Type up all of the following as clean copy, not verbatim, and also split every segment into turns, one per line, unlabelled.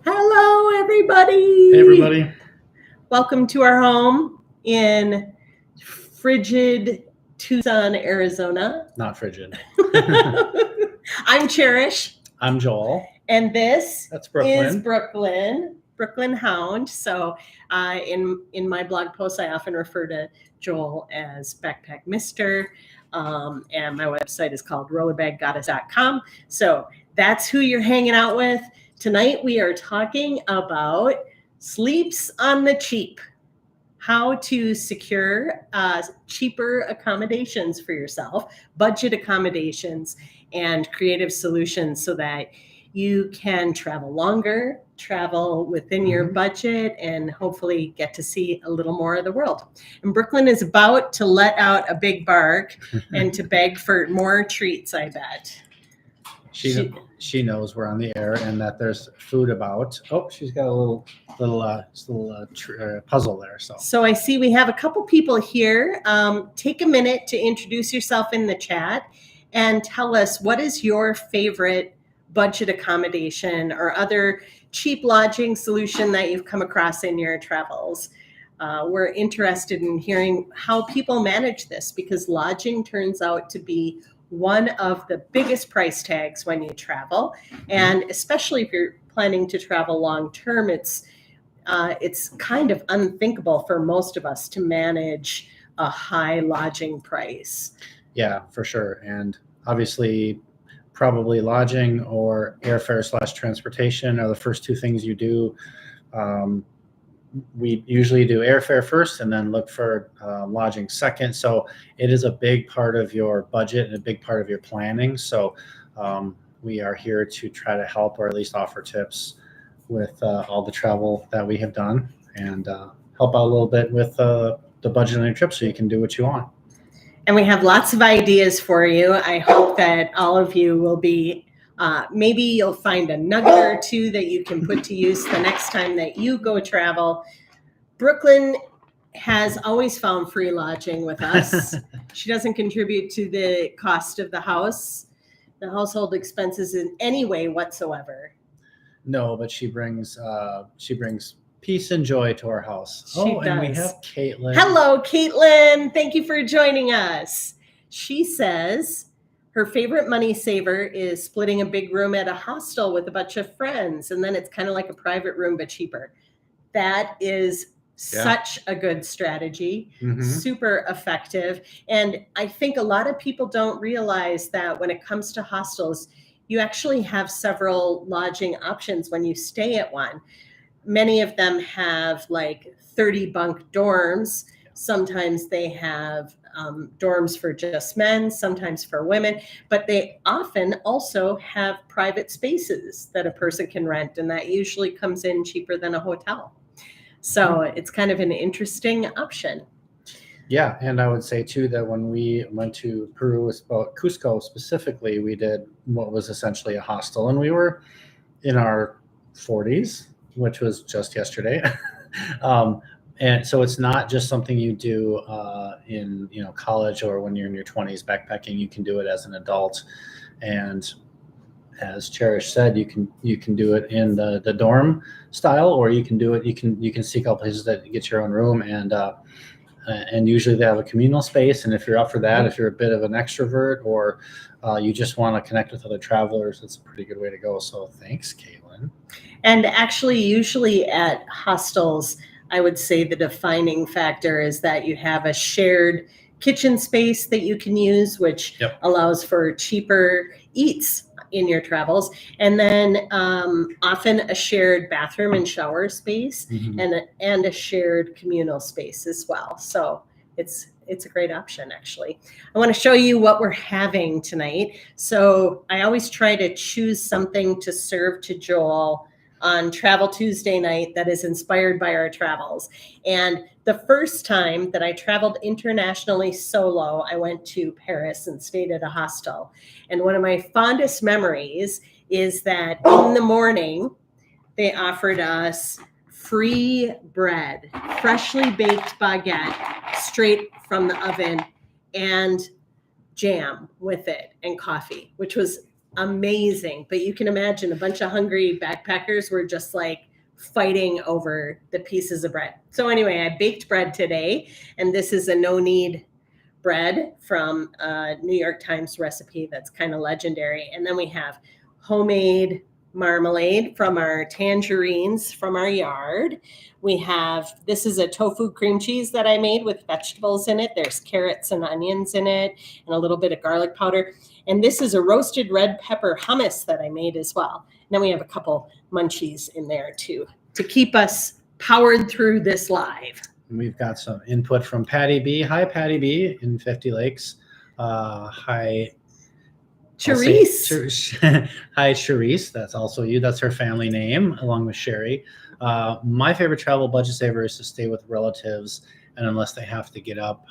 Hello, everybody.
Hey, everybody.
Welcome to our home in frigid Tucson, Arizona.
Not frigid.
I'm Charish.
I'm Joel.
And this
That's Brooklyn.
is Brooklyn Hound. So in my blog posts, I often refer to Joel as BackpackMr. And my website is called rollerbaggoddess.com. So that's who you're hanging out with. Tonight we are talking about sleeps on the cheap, how to secure cheaper accommodations for yourself, budget accommodations, and creative solutions so that you can travel longer, travel within your budget, and hopefully get to see a little more of the world. And Brooklyn is about to let out a big bark and to beg for more treats, I bet.
She knows we're on the air and that there's food about. Oh, she's got a little puzzle there.
So I see we have a couple people here. Take a minute to introduce yourself in the chat and tell us what is your favorite budget accommodation or other cheap lodging solution that you've come across in your travels. We're interested in hearing how people manage this because lodging turns out to be one of the biggest price tags when you travel. And especially if you're planning to travel long term, it's kind of unthinkable for most of us to manage a high lodging price.
Yeah, for sure. And obviously, probably lodging or airfare / transportation are the first two things you do. We usually do airfare first and then look for lodging second. So it is a big part of your budget and a big part of your planning. So we are here to try to help or at least offer tips with all the travel that we have done and help out a little bit with the budget on your trip so you can do what you want.
And we have lots of ideas for you. I hope that all of you will be, maybe you'll find a nugget or two that you can put to use the next time that you go travel. Brooklyn has always found free lodging with us. She doesn't contribute to the cost of the house, the household expenses in any way whatsoever.
No, but she brings peace and joy to our house.
She does.
And we have Caitlin.
Hello, Caitlin. Thank you for joining us. She says her favorite money saver is splitting a big room at a hostel with a bunch of friends, and then it's kind of like a private room but cheaper. That is such a good strategy, super effective. And I think a lot of people don't realize that when it comes to hostels, you actually have several lodging options when you stay at one. Many of them have like 30 bunk dorms. Sometimes they have dorms for just men, sometimes for women, but they often also have private spaces that a person can rent, and that usually comes in cheaper than a hotel. So it's kind of an interesting option.
Yeah, and I would say too that when we went to Peru, Cusco specifically, we did what was essentially a hostel, and we were in our 40s, which was just yesterday. And so it's not just something you do in college or when you're in your 20s backpacking. You can do it as an adult, and as Charish said, you can do it in the dorm style, or you can do it. You can seek out places that get your own room, and usually they have a communal space. And if you're up for that, if you're a bit of an extrovert or you just want to connect with other travelers, it's a pretty good way to go. So thanks, Caitlin.
And actually, usually at hostels, I would say the defining factor is that you have a shared kitchen space that you can use, which allows for cheaper eats in your travels. And then often a shared bathroom and shower space and a shared communal space as well. So it's a great option, actually. I want to show you what we're having tonight. So I always try to choose something to serve to Joel on Travel Tuesday night that is inspired by our travels. And the first time that I traveled internationally solo, I went to Paris and stayed at a hostel. And one of my fondest memories is that in the morning, they offered us free bread, freshly baked baguette, straight from the oven, and jam with it and coffee, which was amazing. But you can imagine a bunch of hungry backpackers were just like fighting over the pieces of bread. So anyway, I baked bread today, and this is a no-knead bread from a New York Times recipe that's kind of legendary. And then we have homemade marmalade from our tangerines from our yard. We have, this is a tofu cream cheese that I made with vegetables in it. There's carrots and onions in it and a little bit of garlic powder. And this is a roasted red pepper hummus that I made as well. And then we have a couple munchies in there too, to keep us powered through this live.
We've got some input from Patty B. Hi, Patty B in 50 Lakes. Hi,
Charish.
Hi, Charish. That's also you. That's her family name, along with Sherry. My favorite travel budget saver is to stay with relatives, and unless they have to get up,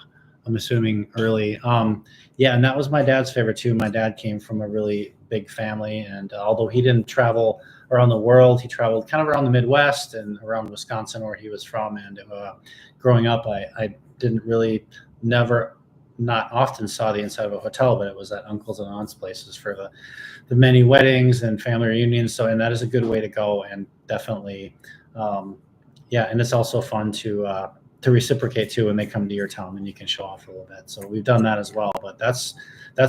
I'm assuming early. Yeah, and that was my dad's favorite too. My dad came from a really big family, and although he didn't travel around the world, he traveled kind of around the Midwest and around Wisconsin, where he was from. And growing up, I didn't really, not often saw the inside of a hotel, but it was at uncles and aunts' places for the many weddings and family reunions. So, and that is a good way to go, and definitely, yeah. And it's also fun to reciprocate too when they come to your town, and you can show off a little bit. So we've done that as well, but that's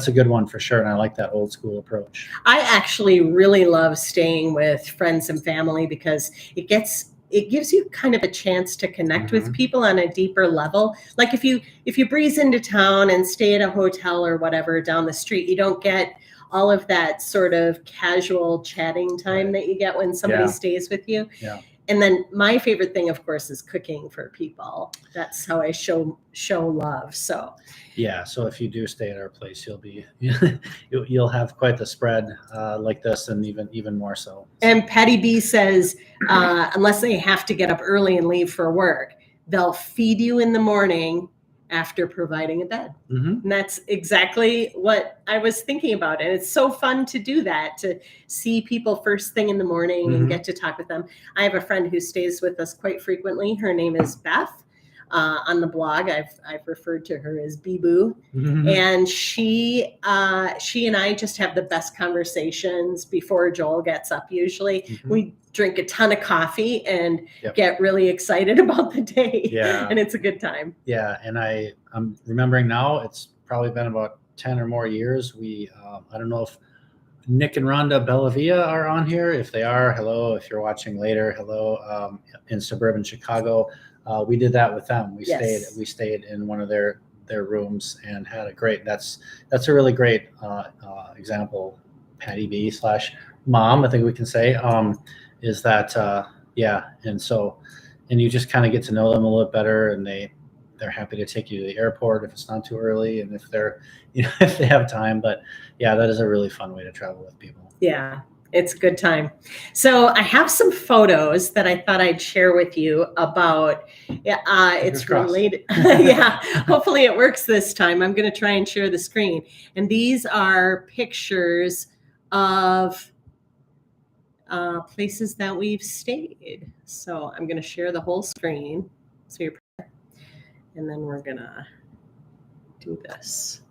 a good one for sure. And I like that old school approach.
I actually really love staying with friends and family because it gives you kind of a chance to connect with people on a deeper level. Like if you breeze into town and stay at a hotel or whatever down the street, you don't get all of that sort of casual chatting time that you get when somebody stays with you.
Yeah.
And then my favorite thing, of course, is cooking for people. That's how I show love. So
yeah. So if you do stay at our place, you'll have quite the spread like this, and even more so.
And Patty B says, unless they have to get up early and leave for work, they'll feed you in the morning after providing a bed. And that's exactly what I was thinking about. And it's so fun to do that, to see people first thing in the morning and get to talk with them. I have a friend who stays with us quite frequently. Her name is Beth. On the blog, I've referred to her as Bee-Boo. And she and I just have the best conversations before Joel gets up usually. We drink a ton of coffee and get really excited about the day. Yeah. And it's a good time.
Yeah. And I'm remembering now, it's probably been about 10 or more years. I don't know if Nick and Rhonda Bellavia are on here. If they are, hello. If you're watching later, hello. In suburban Chicago. We did that with them. We stayed in one of their rooms and had a great, that's a really great example, Patty B / mom, I think we can say, is that, and you just kind of get to know them a little bit better, and they're happy to take you to the airport if it's not too early, and if they're, if they have time. But yeah, that is a really fun way to travel with people.
Yeah. It's a good time. So I have some photos that I thought I'd share with you about. It's related. Yeah, hopefully it works this time. I'm going to try and share the screen. And these are pictures of places that we've stayed. So I'm going to share the whole screen. So you're prepared. And then we're going to do this.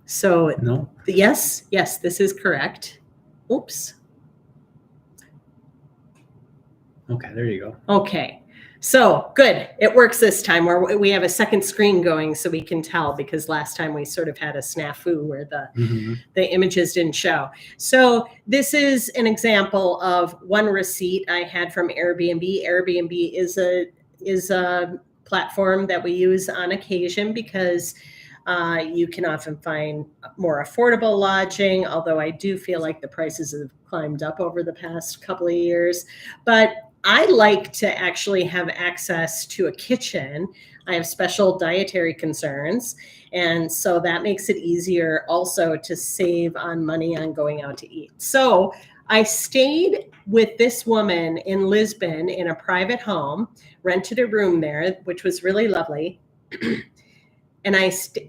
So
no.
Yes, this is correct. Oops.
Okay, there you go.
Okay, so good. It works this time, where we have a second screen going so we can tell, because last time we sort of had a snafu where the images didn't show. So this is an example of one receipt I had from Airbnb. Airbnb is a platform that we use on occasion because you can often find more affordable lodging, although I do feel like the prices have climbed up over the past couple of years. But I like to actually have access to a kitchen. I have special dietary concerns, and so that makes it easier also to save on money on going out to eat. So I stayed with this woman in Lisbon in a private home, rented a room there, which was really lovely. And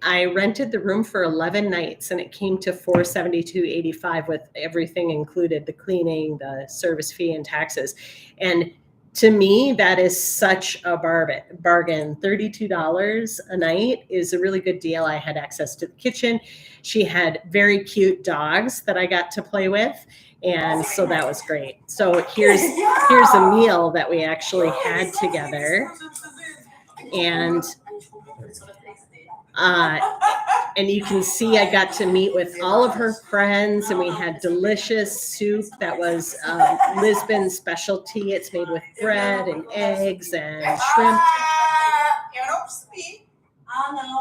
I rented the room for 11 nights, and it came to $472.85 with everything included, the cleaning, the service fee, and taxes. And To me, that is such a bargain. $32 a night is a really good deal. I had access to the kitchen. She had very cute dogs that I got to play with. And so that was great. So here's a meal that we actually had together. And you can see I got to meet with all of her friends, and we had delicious soup that was Lisbon specialty. It's made with bread and eggs and shrimp.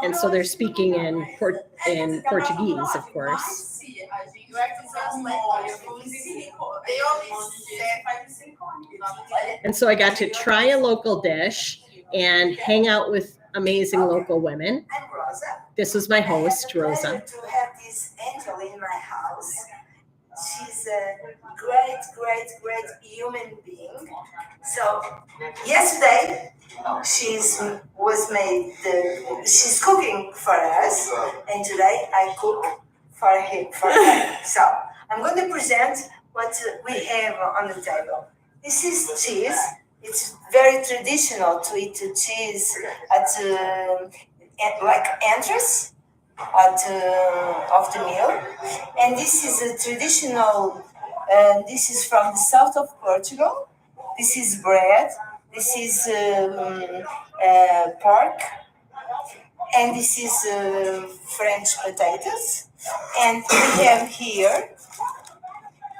And so they're speaking in Portuguese, of course. And so I got to try a local dish and hang out with amazing local women. This was my host, Rosa.
To have this angel in my house. She's a great human being. So yesterday she's cooking for us, and today I cook for her. So I'm going to present what we have on the table. This is cheese. It's very traditional to eat cheese at like entrance of the meal, and this is a traditional. This is from the south of Portugal. This is bread. This is pork, and this is French potatoes. And we have here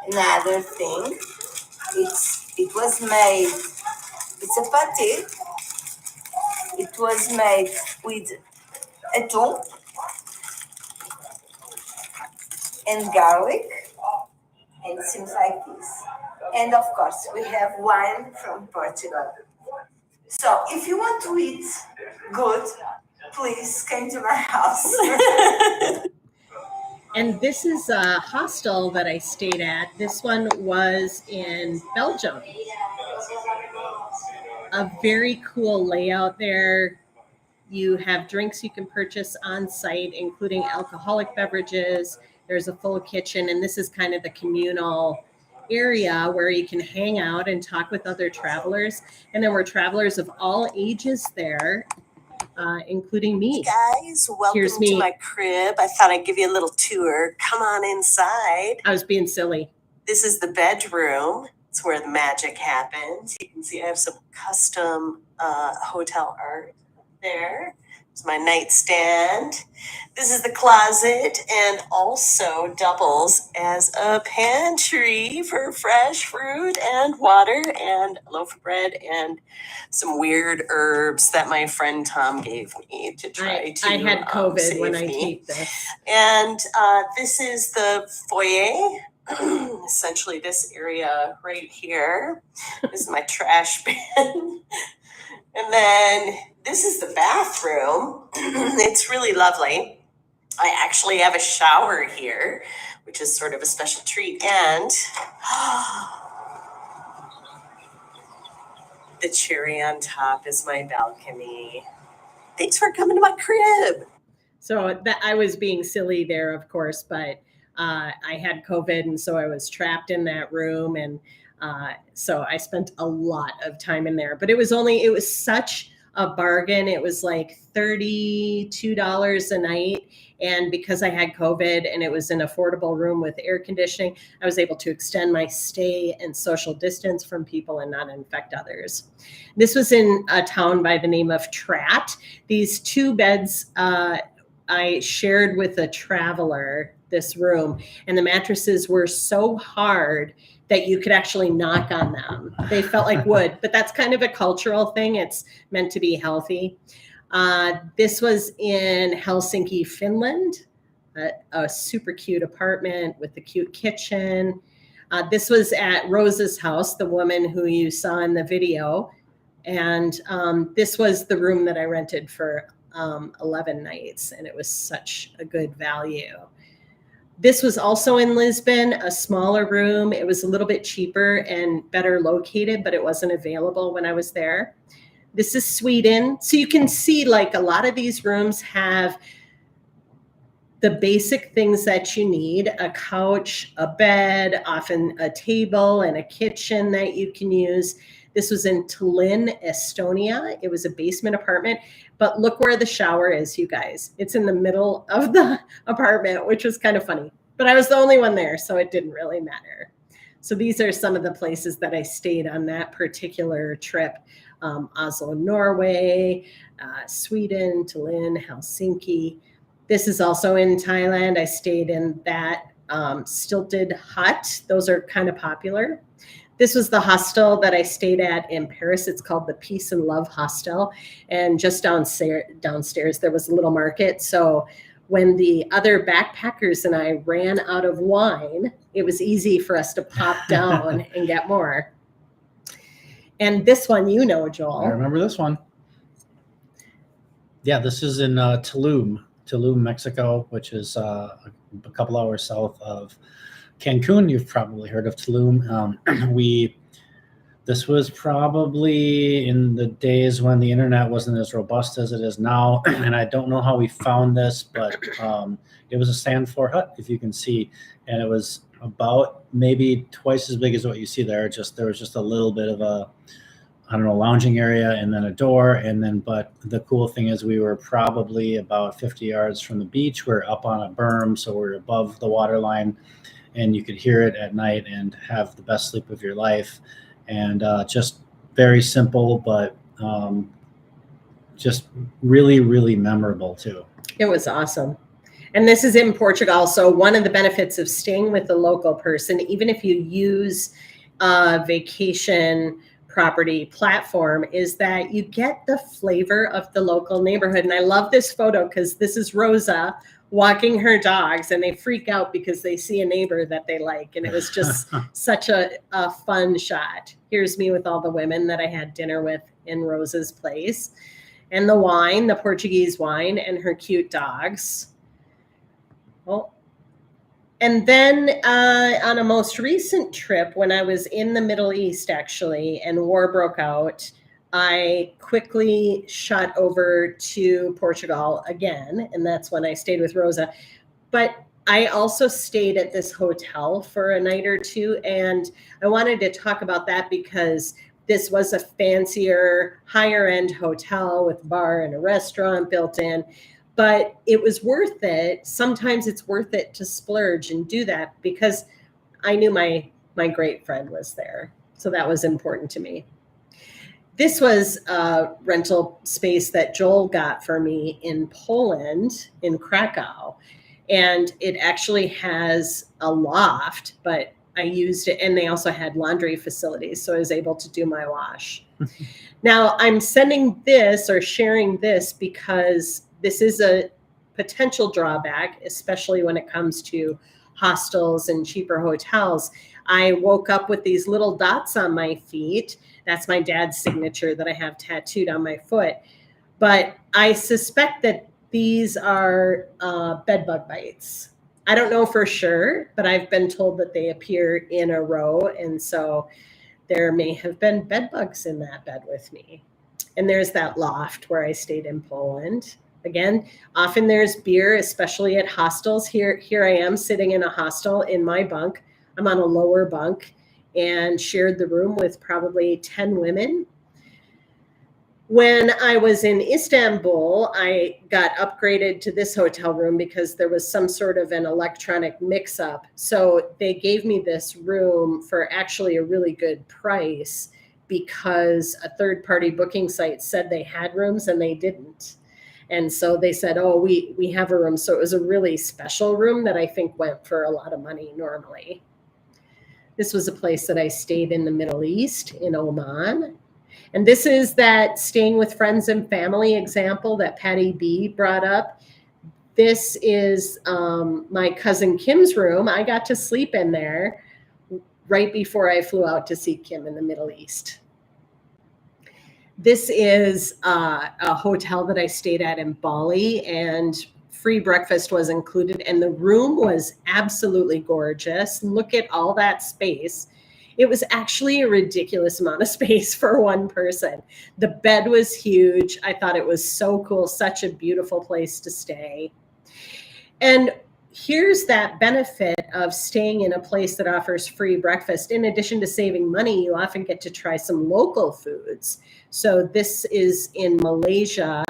another thing. It was made. It's a pâté. It was made with atum and garlic, and it seems like this. And of course, we have wine from Portugal. So if you want to eat good, please come to my house.
And this is a hostel that I stayed at. This one was in Belgium. A very cool layout there. You have drinks you can purchase on site, including alcoholic beverages. There's a full kitchen, and this is kind of the communal area where you can hang out and talk with other travelers. And there were travelers of all ages there, including me.
Hey guys, welcome to my crib. I thought I'd give you a little tour. Come on inside.
I was being silly.
This is the bedroom. It's where the magic happens. You can see I have some custom hotel art there. It's my nightstand. This is the closet, and also doubles as a pantry for fresh fruit and water and a loaf of bread and some weird herbs that my friend Tom gave me to try
I had COVID when I taped this.
And this is the foyer. Essentially this area right here. This is my trash bin. And then this is the bathroom. It's really lovely. I actually have a shower here, which is sort of a special treat. And the cherry on top is my balcony. Thanks for coming to my crib.
So that I was being silly there, of course, but I had COVID, and so I was trapped in that room, and so I spent a lot of time in there. But it was such a bargain. It was like $32 a night, and because I had COVID and it was an affordable room with air conditioning, I was able to extend my stay and social distance from people and not infect others. This was in a town by the name of Trat. These two beds I shared with a traveler, this room, and the mattresses were so hard that you could actually knock on them. They felt like wood, but that's kind of a cultural thing. It's meant to be healthy. This was in Helsinki, Finland, a super cute apartment with a cute kitchen. This was at Rosa's house, the woman who you saw in the video. And this was the room that I rented for 11 nights, and it was such a good value. This was also in Lisbon, a smaller room. It was a little bit cheaper and better located, but it wasn't available when I was there. This is Sweden. So you can see like a lot of these rooms have the basic things that you need: a couch, a bed, often a table, and a kitchen that you can use. This was in Tallinn, Estonia. It was a basement apartment, but look where the shower is, you guys. It's in the middle of the apartment, which was kind of funny, but I was the only one there, so it didn't really matter. So these are some of the places that I stayed on that particular trip. Oslo, Norway, Sweden, Tallinn, Helsinki. This is also in Thailand. I stayed in that stilted hut. Those are kind of popular. This was the hostel that I stayed at in Paris. It's called the Peace and Love Hostel. And just downstairs there was a little market. So when the other backpackers and I ran out of wine, it was easy for us to pop down and get more. And this one, you know, Joel.
I remember this one. Yeah, this is in Tulum, Mexico, which is a couple hours south of Cancun. You've probably heard of Tulum. This was probably in the days when the internet wasn't as robust as it is now. And I don't know how we found this, but it was a sand floor hut, if you can see. And it was about maybe twice as big as what you see there. There was just a little bit of a, I don't know, lounging area and then a door. And then, but the cool thing is we were probably about 50 yards from the beach. We're up on a berm, so we're above the water line, and you could hear it at night and have the best sleep of your life. And just very simple, but just really, really memorable too.
It was awesome. And this is in Portugal. So one of the benefits of staying with a local person, even if you use a vacation property platform, is that you get the flavor of the local neighborhood. And I love this photo because this is Rosa walking her dogs, and they freak out because they see a neighbor that they like. And it was just such a fun shot. Here's me with all the women that I had dinner with in Rosa's place, and the wine, the Portuguese wine, and her cute dogs. Well, and then on a most recent trip, when I was in the Middle East, actually, and war broke out, I quickly shot over to Portugal again, and that's when I stayed with Rosa. But I also stayed at this hotel for a night or two, and I wanted to talk about that because this was a fancier, higher-end hotel with bar and a restaurant built in. But it was worth it. Sometimes it's worth it to splurge and do that because I knew my great friend was there. So that was important to me. This was a rental space that Joel got for me in Poland, in Krakow. And it actually has a loft, but I used it, and they also had laundry facilities, so I was able to do my wash. Now, I'm sending this or sharing this because this is a potential drawback, especially when it comes to hostels and cheaper hotels. I woke up with these little dots on my feet. That's my dad's signature that I have tattooed on my foot. But I suspect that these are bed bug bites. I don't know for sure, but I've been told that they appear in a row. And so there may have been bed bugs in that bed with me. And there's that loft where I stayed in Poland. Again, often there's beer, especially at hostels. Here I am sitting in a hostel in my bunk. I'm on a lower bunk and shared the room with probably 10 women. When I was in Istanbul, I got upgraded to this hotel room because there was some sort of an electronic mix-up. So they gave me this room for actually a really good price because a third-party booking site said they had rooms and they didn't. And so they said, oh, we have a room. So it was a really special room that I think went for a lot of money normally. This was a place that I stayed in the Middle East, in Oman. And this is that staying with friends and family example that Patty B brought up. This is my cousin Kim's room. I got to sleep in there right before I flew out to see Kim in the Middle East. This is a hotel that I stayed at in Bali, and free breakfast was included, and the room was absolutely gorgeous. Look at all that space. It was actually a ridiculous amount of space for one person. The bed was huge. I thought it was so cool, such a beautiful place to stay. And here's that benefit of staying in a place that offers free breakfast. In addition to saving money, you often get to try some local foods. So this is in Malaysia,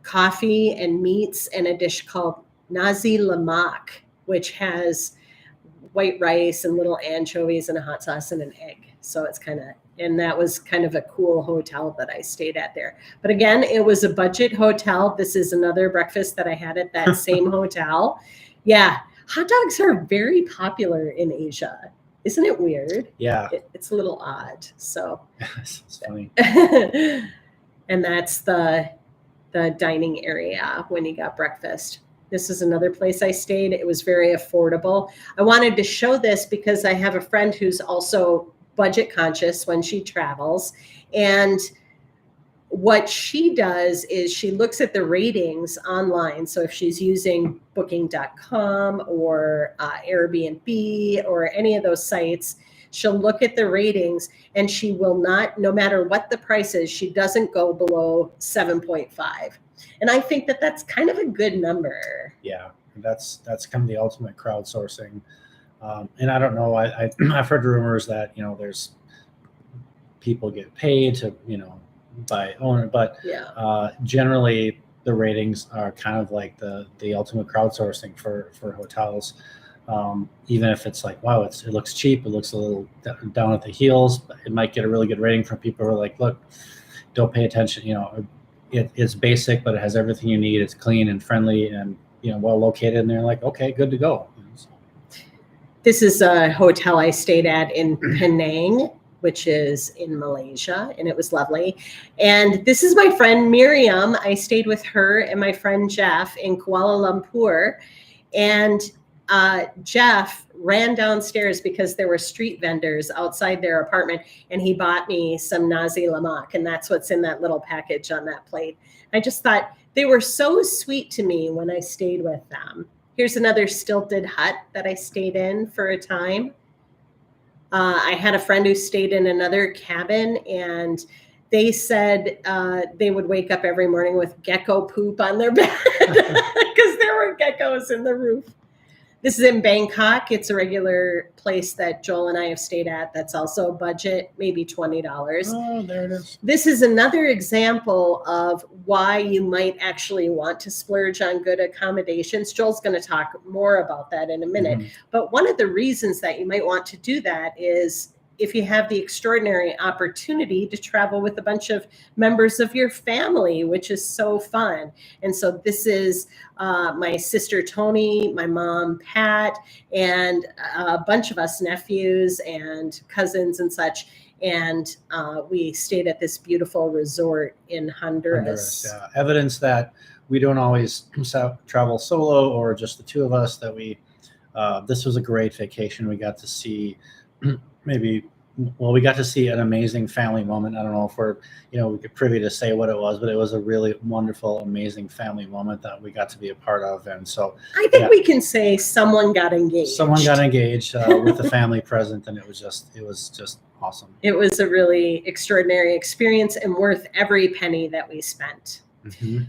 coffee and meats and a dish called nasi lemak, which has white rice and little anchovies and a hot sauce and an egg. So it's and that was kind of a cool hotel that I stayed at there. But again, it was a budget hotel. This is another breakfast that I had at that same hotel. Yeah, hot dogs are very popular in Asia. Isn't it weird?
Yeah.
It's a little odd. So
it's funny.
And that's the dining area when you got breakfast. This is another place I stayed. It was very affordable. I wanted to show this because I have a friend who's also budget conscious when she travels. And what she does is she looks at the ratings online. So if she's using booking.com or Airbnb or any of those sites, she'll look at the ratings and she will not, no matter what the price is, she doesn't go below 7.5. And I think that that's kind of a good number.
Yeah, that's kind of the ultimate crowdsourcing. And I don't know, I've heard rumors that, there's people get paid to, by owner, but generally the ratings are kind of like the ultimate crowdsourcing for hotels. Even if it's like, wow, it looks cheap, it looks a little down at the heels, but it might get a really good rating from people who are like, look, don't pay attention, it's basic, but it has everything you need. It's clean and friendly and, well located. And they're like, okay, good to go.
This is a hotel I stayed at in Penang, which is in Malaysia, and it was lovely. And this is my friend Miriam. I stayed with her and my friend Jeff in Kuala Lumpur. And Jeff ran downstairs because there were street vendors outside their apartment, and he bought me some nasi lemak, and that's what's in that little package on that plate. I just thought they were so sweet to me when I stayed with them. Here's another stilted hut that I stayed in for a time. I had a friend who stayed in another cabin, and they said they would wake up every morning with gecko poop on their bed because there were geckos in the roof. This is in Bangkok. It's a regular place that Joel and I have stayed at that's also budget, maybe $20.
Oh, there it is.
This is another example of why you might actually want to splurge on good accommodations. Joel's going to talk more about that in a minute.
Mm-hmm.
But one of the reasons that you might want to do that is if you have the extraordinary opportunity to travel with a bunch of members of your family, which is so fun. And so this is my sister Tony, my mom Pat, and a bunch of us nephews and cousins and such. And we stayed at this beautiful resort in Honduras.
Yeah. Evidence that we don't always travel solo or just the two of us, that this was a great vacation. We got to see we got to see an amazing family moment. I don't know if we're, we could privy to say what it was, but it was a really wonderful, amazing family moment that we got to be a part of. And so
I think we can say someone got engaged.
Someone got engaged with the family present, and it was just awesome.
It was a really extraordinary experience and worth every penny that we spent.
Mm-hmm.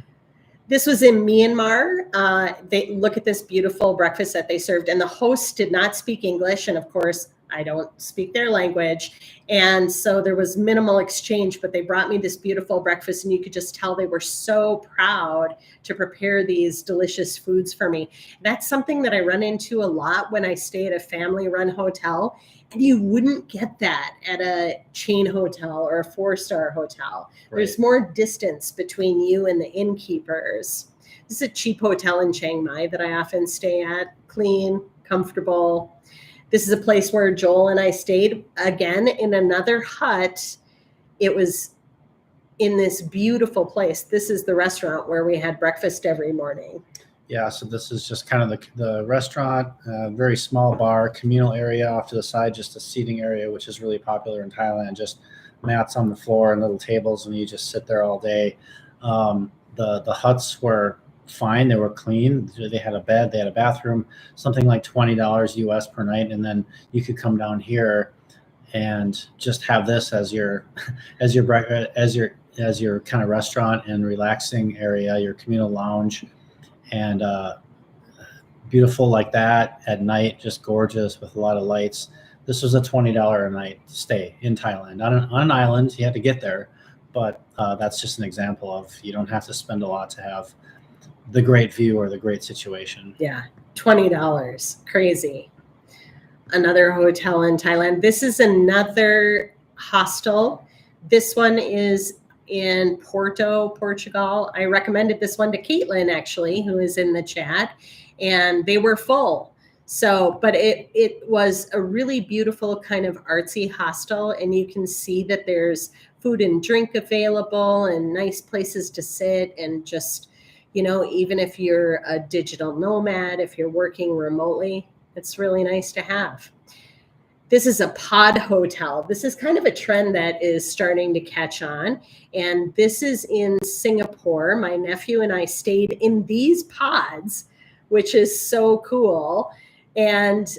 This was in Myanmar. They look at this beautiful breakfast that they served, and the host did not speak English. And of course, I don't speak their language. And so there was minimal exchange, but they brought me this beautiful breakfast, and you could just tell they were so proud to prepare these delicious foods for me. That's something that I run into a lot when I stay at a family-run hotel. And you wouldn't get that at a chain hotel or a 4-star hotel. Right. There's more distance between you and the innkeepers. This is a cheap hotel in Chiang Mai that I often stay at. Clean, comfortable. This is a place where Joel and I stayed, again, in another hut. It was in this beautiful place. This is the restaurant where we had breakfast every morning.
Yeah, so this is just kind of the restaurant, very small bar, communal area off to the side, just a seating area, which is really popular in Thailand, just mats on the floor and little tables, and you just sit there all day. The huts were fine. They were clean. They had a bed, they had a bathroom, something like $20 US per night. And then you could come down here and just have this as your kind of restaurant and relaxing area, your communal lounge. And beautiful like that at night, just gorgeous with a lot of lights. This was a $20 a night stay in Thailand on an island. You had to get there, but that's just an example of you don't have to spend a lot to have the great view or the great situation.
Yeah, $20, crazy. Another hotel in Thailand. This is another hostel. This one is in Porto, Portugal. I recommended this one to Caitlin, actually, who is in the chat, and they were full. So, but it was a really beautiful kind of artsy hostel, and you can see that there's food and drink available and nice places to sit, and just, you know, even if you're a digital nomad, if you're working remotely, it's really nice to have. This is a pod hotel. This is kind of a trend that is starting to catch on. And this is in Singapore. My nephew and I stayed in these pods, which is so cool. And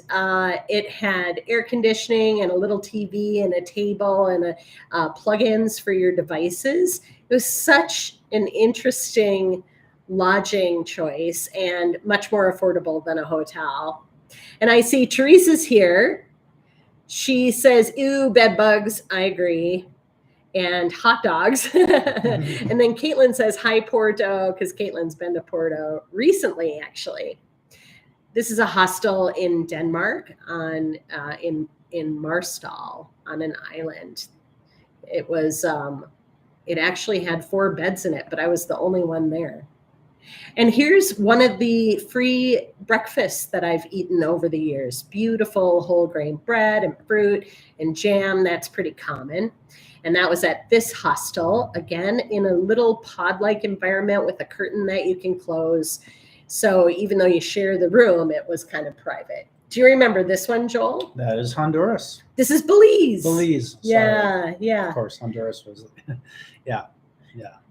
it had air conditioning and a little TV and a table and plugins for your devices. It was such an interesting lodging choice and much more affordable than a hotel. And I see Teresa's here. She says, ew, bed bugs. I agree. And hot dogs. And then Caitlin says, hi, Porto, because Caitlin's been to Porto recently, actually. This is a hostel in Denmark in Marstal on an island. It was, it actually had 4 beds in it, but I was the only one there. And here's one of the free breakfasts that I've eaten over the years. Beautiful whole grain bread and fruit and jam. That's pretty common. And that was at this hostel, again, in a little pod-like environment with a curtain that you can close. So even though you share the room, it was kind of private. Do you remember this one, Joel?
That is Honduras.
This is Belize.
Belize. Sorry.
Yeah, yeah.
Of course, Honduras was, yeah.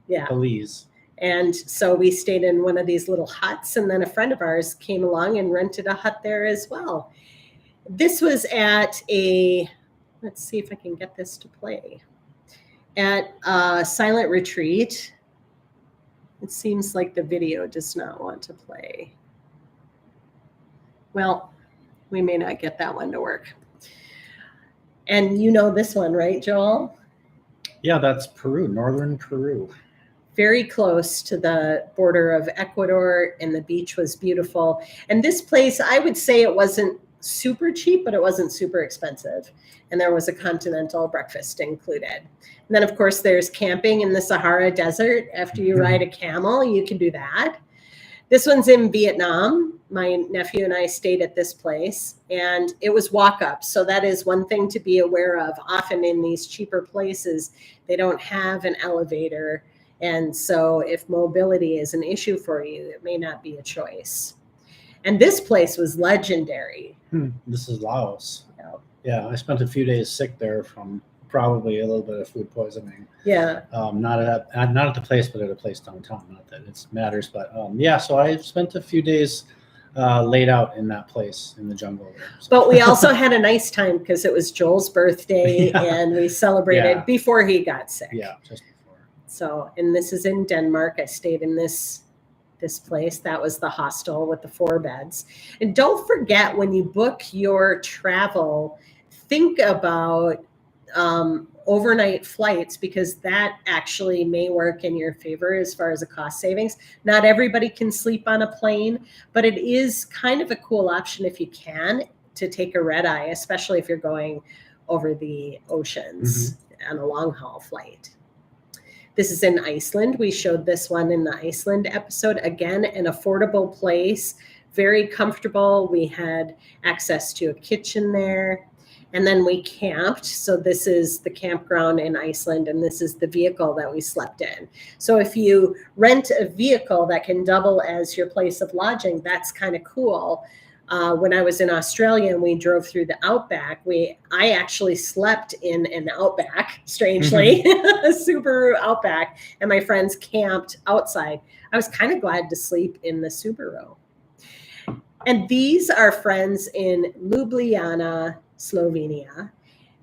Yeah.
Belize.
And so we stayed in one of these little huts, and then a friend of ours came along and rented a hut there as well. This was at let's see if I can get this to play, at a silent retreat. It seems like the video does not want to play. Well, we may not get that one to work. And you know this one, right, Joel?
Yeah, that's Peru, northern Peru.
Very close to the border of Ecuador, and the beach was beautiful. And this place, I would say it wasn't super cheap, but it wasn't super expensive. And there was a continental breakfast included. And then, of course, there's camping in the Sahara Desert. After you ride a camel, you can do that. This one's in Vietnam. My nephew and I stayed at this place, and it was walk up. So that is one thing to be aware of. Often in these cheaper places, they don't have an elevator. And so if mobility is an issue for you, it may not be a choice. And this place was legendary.
This is Laos.
Yeah.
Yeah, I spent a few days sick there from probably a little bit of food poisoning.
Yeah.
Not at the place, but at a place downtown. Not that it matters, but yeah. So I spent a few days laid out in that place in the jungle there. So.
But we also had a nice time because it was Joel's birthday, and we celebrated before he got sick.
Yeah, just before.
So, and this is in Denmark. I stayed in this place. That was the hostel with the 4 beds. And don't forget, when you book your travel, think about overnight flights, because that actually may work in your favor as far as a cost savings. Not everybody can sleep on a plane, but it is kind of a cool option if you can, to take a red eye, especially if you're going over the oceans on a long haul flight. This is in Iceland. We showed this one in the Iceland episode. Again, an affordable place, very comfortable. We had access to a kitchen there. And then we camped. So this is the campground in Iceland, and this is the vehicle that we slept in. So if you rent a vehicle that can double as your place of lodging, that's kind of cool. When I was in Australia and we drove through the outback, I actually slept in an outback, strangely, a Subaru outback, and my friends camped outside. I was kind of glad to sleep in the Subaru. And these are friends in Ljubljana, Slovenia.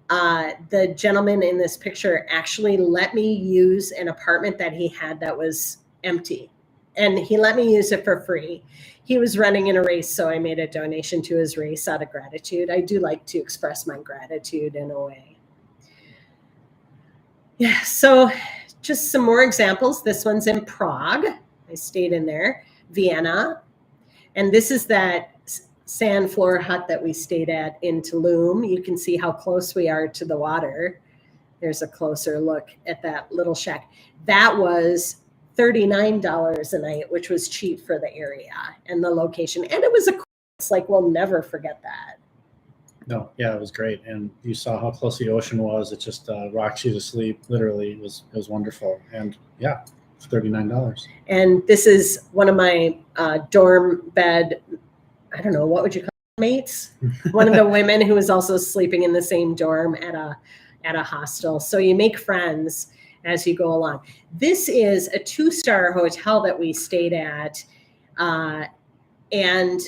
The gentleman in this picture actually let me use an apartment that he had that was empty. and he let me use it for free. He was running in a race, so I made a donation to his race out of gratitude. I do like to express my gratitude in a way. Yeah, so just some more examples. This one's in Prague. I stayed in there. Vienna. And this is that sand floor hut that we stayed at in Tulum. You can see how close we are to the water. There's a closer look at that little shack. That was $39 a night, which was cheap for the area and the location. And it was it's like, we'll never forget that.
No, yeah, it was great. And you saw how close the ocean was. It just rocks you to sleep. Literally, it was wonderful. And yeah, it's $39.
And this is one of my dorm bed, I don't know, what would you call it, mates? One of the women who was also sleeping in the same dorm at a hostel. So you make friends as you go along. This is a 2-star hotel that we stayed at. And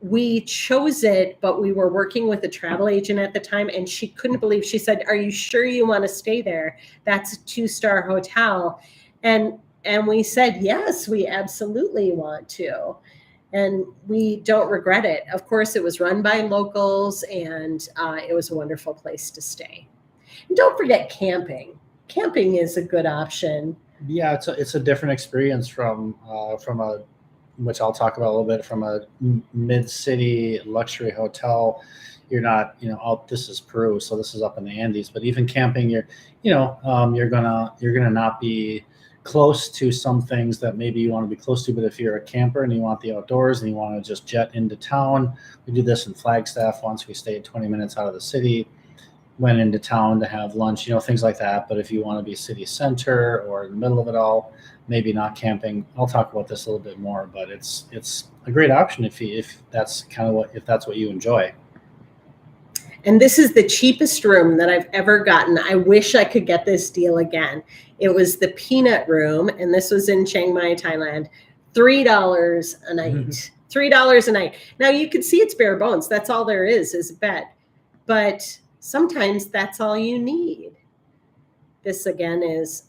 we chose it, but we were working with a travel agent at the time, and she couldn't believe, she said, "Are you sure you want to stay there? That's a 2-star hotel." And we said, yes, we absolutely want to. And we don't regret it. Of course, it was run by locals, and it was a wonderful place to stay. And don't forget camping. Camping is a good option.
Yeah, it's a different experience from a, which I'll talk about a little bit, from a mid-city luxury hotel. You're not, this is Peru, so this is up in the Andes. But even camping, you're gonna not be close to some things that maybe you want to be close to. But if you're a camper and you want the outdoors and you want to just jet into town, we did this in Flagstaff once. We stayed 20 minutes out of the city, went into town to have lunch, things like that. But if you want to be city center or in the middle of it all, maybe not camping. I'll talk about this a little bit more, but it's a great option if that's what you enjoy.
And this is the cheapest room that I've ever gotten. I wish I could get this deal again. It was the Peanut Room, and this was in Chiang Mai, Thailand. $3 a night. Mm-hmm. $3 a night. Now you can see it's bare bones. That's all there is a bed. But sometimes that's all you need. This again is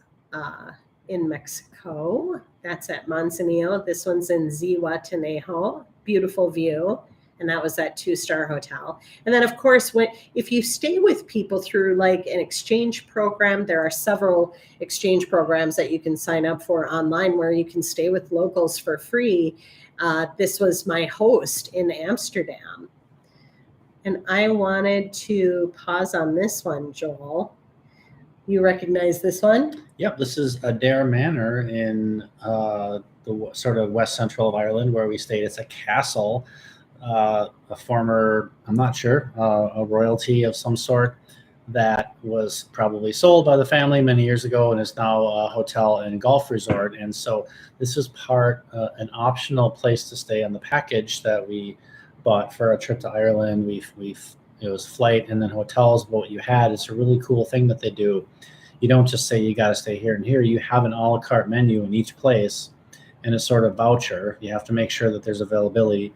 in Mexico. That's at Manzanillo. This one's in Zihuatanejo. Beautiful view. And that was that 2-star hotel. And then, of course, if you stay with people through like an exchange program, there are several exchange programs that you can sign up for online where you can stay with locals for free. This was my host in Amsterdam. And I wanted to pause on this one, Joel. You recognize this one?
Yep, this is Adair Manor in the sort of west central of Ireland where we stayed. It's a castle. A former, I'm not sure, a royalty of some sort that was probably sold by the family many years ago and is now a hotel and golf resort. And so this is an optional place to stay on the package that we bought for a trip to Ireland. It was flight and then hotels, but what you had, it's a really cool thing that they do. You don't just say you got to stay here and here. You have an a la carte menu in each place and a sort of voucher. You have to make sure that there's availability.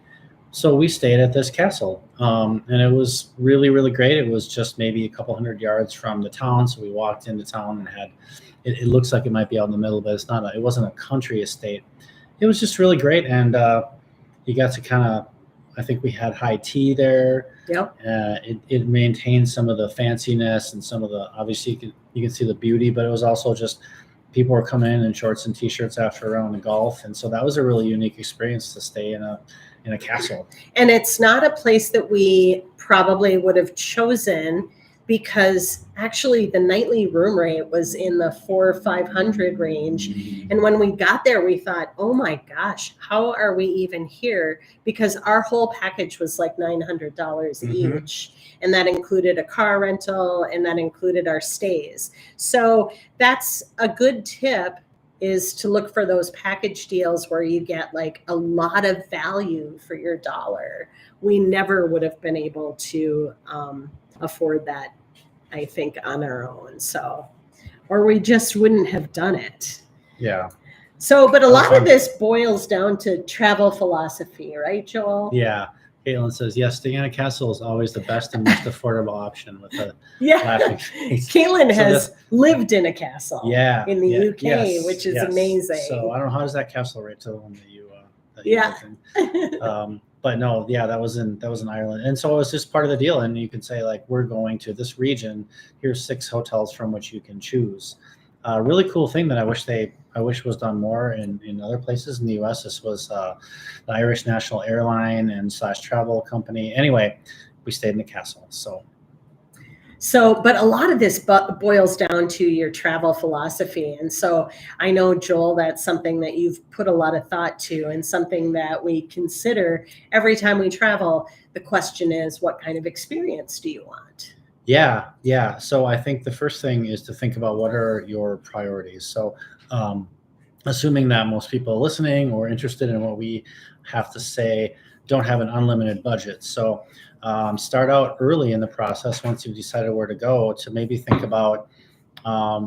So we stayed at this castle, and it was really, really great. It was just maybe a couple hundred yards from the town. So we walked into town and it looks like it might be out in the middle, but it's not. It wasn't a country estate. It was just really great. And you got to I think we had high tea there.
Yep.
It maintained some of the fanciness and some of the, obviously you can see the beauty, but it was also just people were coming in shorts and t-shirts after a round of golf. And so that was a really unique experience to stay in a castle. And
it's not a place that we probably would have chosen because actually the nightly room rate was in the $400 or $500 range. Mm-hmm. And when we got there, we thought, oh my gosh, how are we even here? Because our whole package was like $900 mm-hmm. each. And that included a car rental and that included our stays. So that's a good tip, is to look for those package deals where you get like a lot of value for your dollar. We never would have been able to afford that, I think, on our own. So, or we just wouldn't have done it.
Yeah.
So, but a lot of this boils down to travel philosophy, right, Joel?
Yeah. Caitlin says, yes, staying in a castle is always the best and most affordable option with a
Yeah.
laughing face.
Caitlin
So
has lived in a castle in the UK,
yes,
which is
yes.
amazing.
So I don't know, how does that castle rate to the one that you
Yeah.
lived in? But no, yeah, that was in Ireland. And so it was just part of the deal. And you can say, like, we're going to this region. Here's 6 hotels from which you can choose. Really cool thing that I wish was done more in other places in the US. This was the Irish National Airline and / travel company. Anyway, we stayed in the castle.
So, but a lot of this boils down to your travel philosophy. And so I know, Joel, that's something that you've put a lot of thought to, and something that we consider every time we travel. The question is, what kind of experience do you want?
Yeah. So I think the first thing is to think about what are your priorities. So assuming that most people listening or interested in what we have to say don't have an unlimited budget. So start out early in the process once you've decided where to go, to maybe think about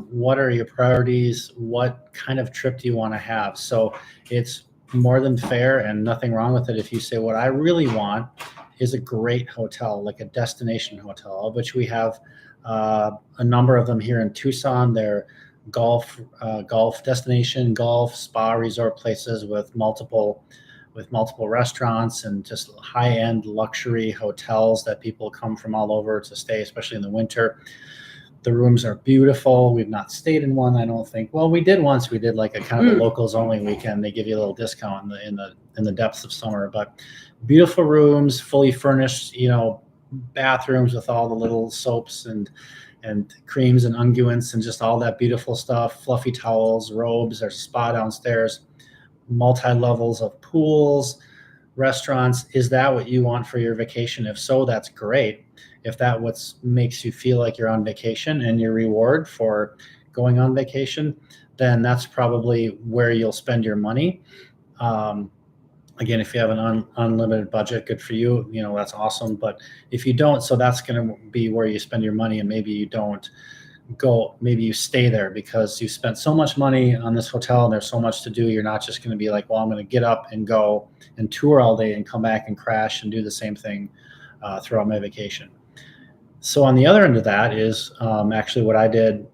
what are your priorities, what kind of trip do you want to have. So it's more than fair and nothing wrong with it if you say, what I really want is a great hotel, like a destination hotel, of which we have a number of them here in Tucson. They're golf destination, golf, spa, resort places with multiple restaurants and just high-end luxury hotels that people come from all over to stay, especially in the winter. The rooms are beautiful. We've not stayed in one, I don't think. Well, we did once. We did like a kind of a locals only weekend. They give you a little discount in the depths of summer. But beautiful rooms, fully furnished, bathrooms with all the little soaps and creams and unguents and just all that beautiful stuff. Fluffy towels, robes, there's a spa downstairs, multi-levels of pools, restaurants. Is that what you want for your vacation? If so, that's great. If that what makes you feel like you're on vacation and your reward for going on vacation, then that's probably where you'll spend your money. Again, if you have an unlimited budget, good for you. That's awesome. But if you don't, so that's going to be where you spend your money, and maybe you don't go. Maybe you stay there because you spent so much money on this hotel and there's so much to do. You're not just going to be like, well, I'm going to get up and go and tour all day and come back and crash and do the same thing throughout my vacation. So on the other end of that is actually what I did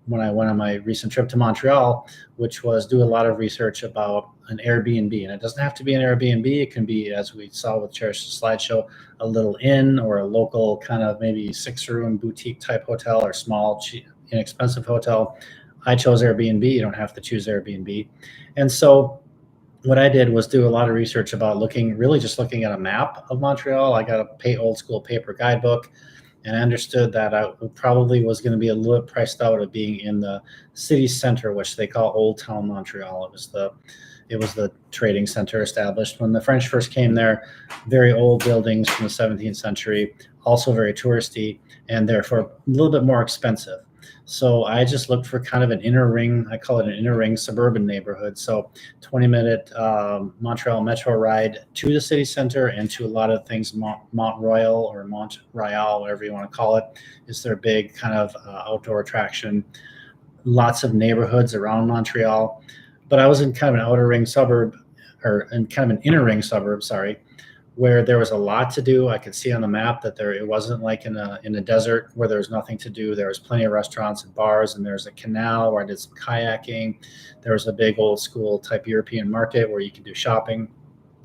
when I went on my recent trip to Montreal, which was do a lot of research about an Airbnb. And it doesn't have to be an Airbnb. It can be, as we saw with Charish's slideshow, a little inn or a local kind of maybe 6-room boutique type hotel or small, cheap, inexpensive hotel. I chose Airbnb. You don't have to choose Airbnb. And so what I did was do a lot of research about looking at a map of Montreal. I got a old school paper guidebook, and I understood that I probably was going to be a little priced out of being in the city center, which they call Old Town Montreal. It was the trading center established when the French first came there. Very old buildings from the 17th century, also very touristy, and therefore a little bit more expensive. So I just looked for kind of an inner ring. I call it an inner ring suburban neighborhood. So 20-minute Montreal metro ride to the city center and to a lot of things. Mont Royal or Mont Royal, whatever you want to call it, is their big kind of outdoor attraction. Lots of neighborhoods around Montreal. But I was in kind of an outer ring suburb, or in kind of an inner ring suburb, where there was a lot to do. I could see on the map that it wasn't like in a desert where there was nothing to do. There was plenty of restaurants and bars, and there's a canal where I did some kayaking. There was a big old school type European market where you could do shopping.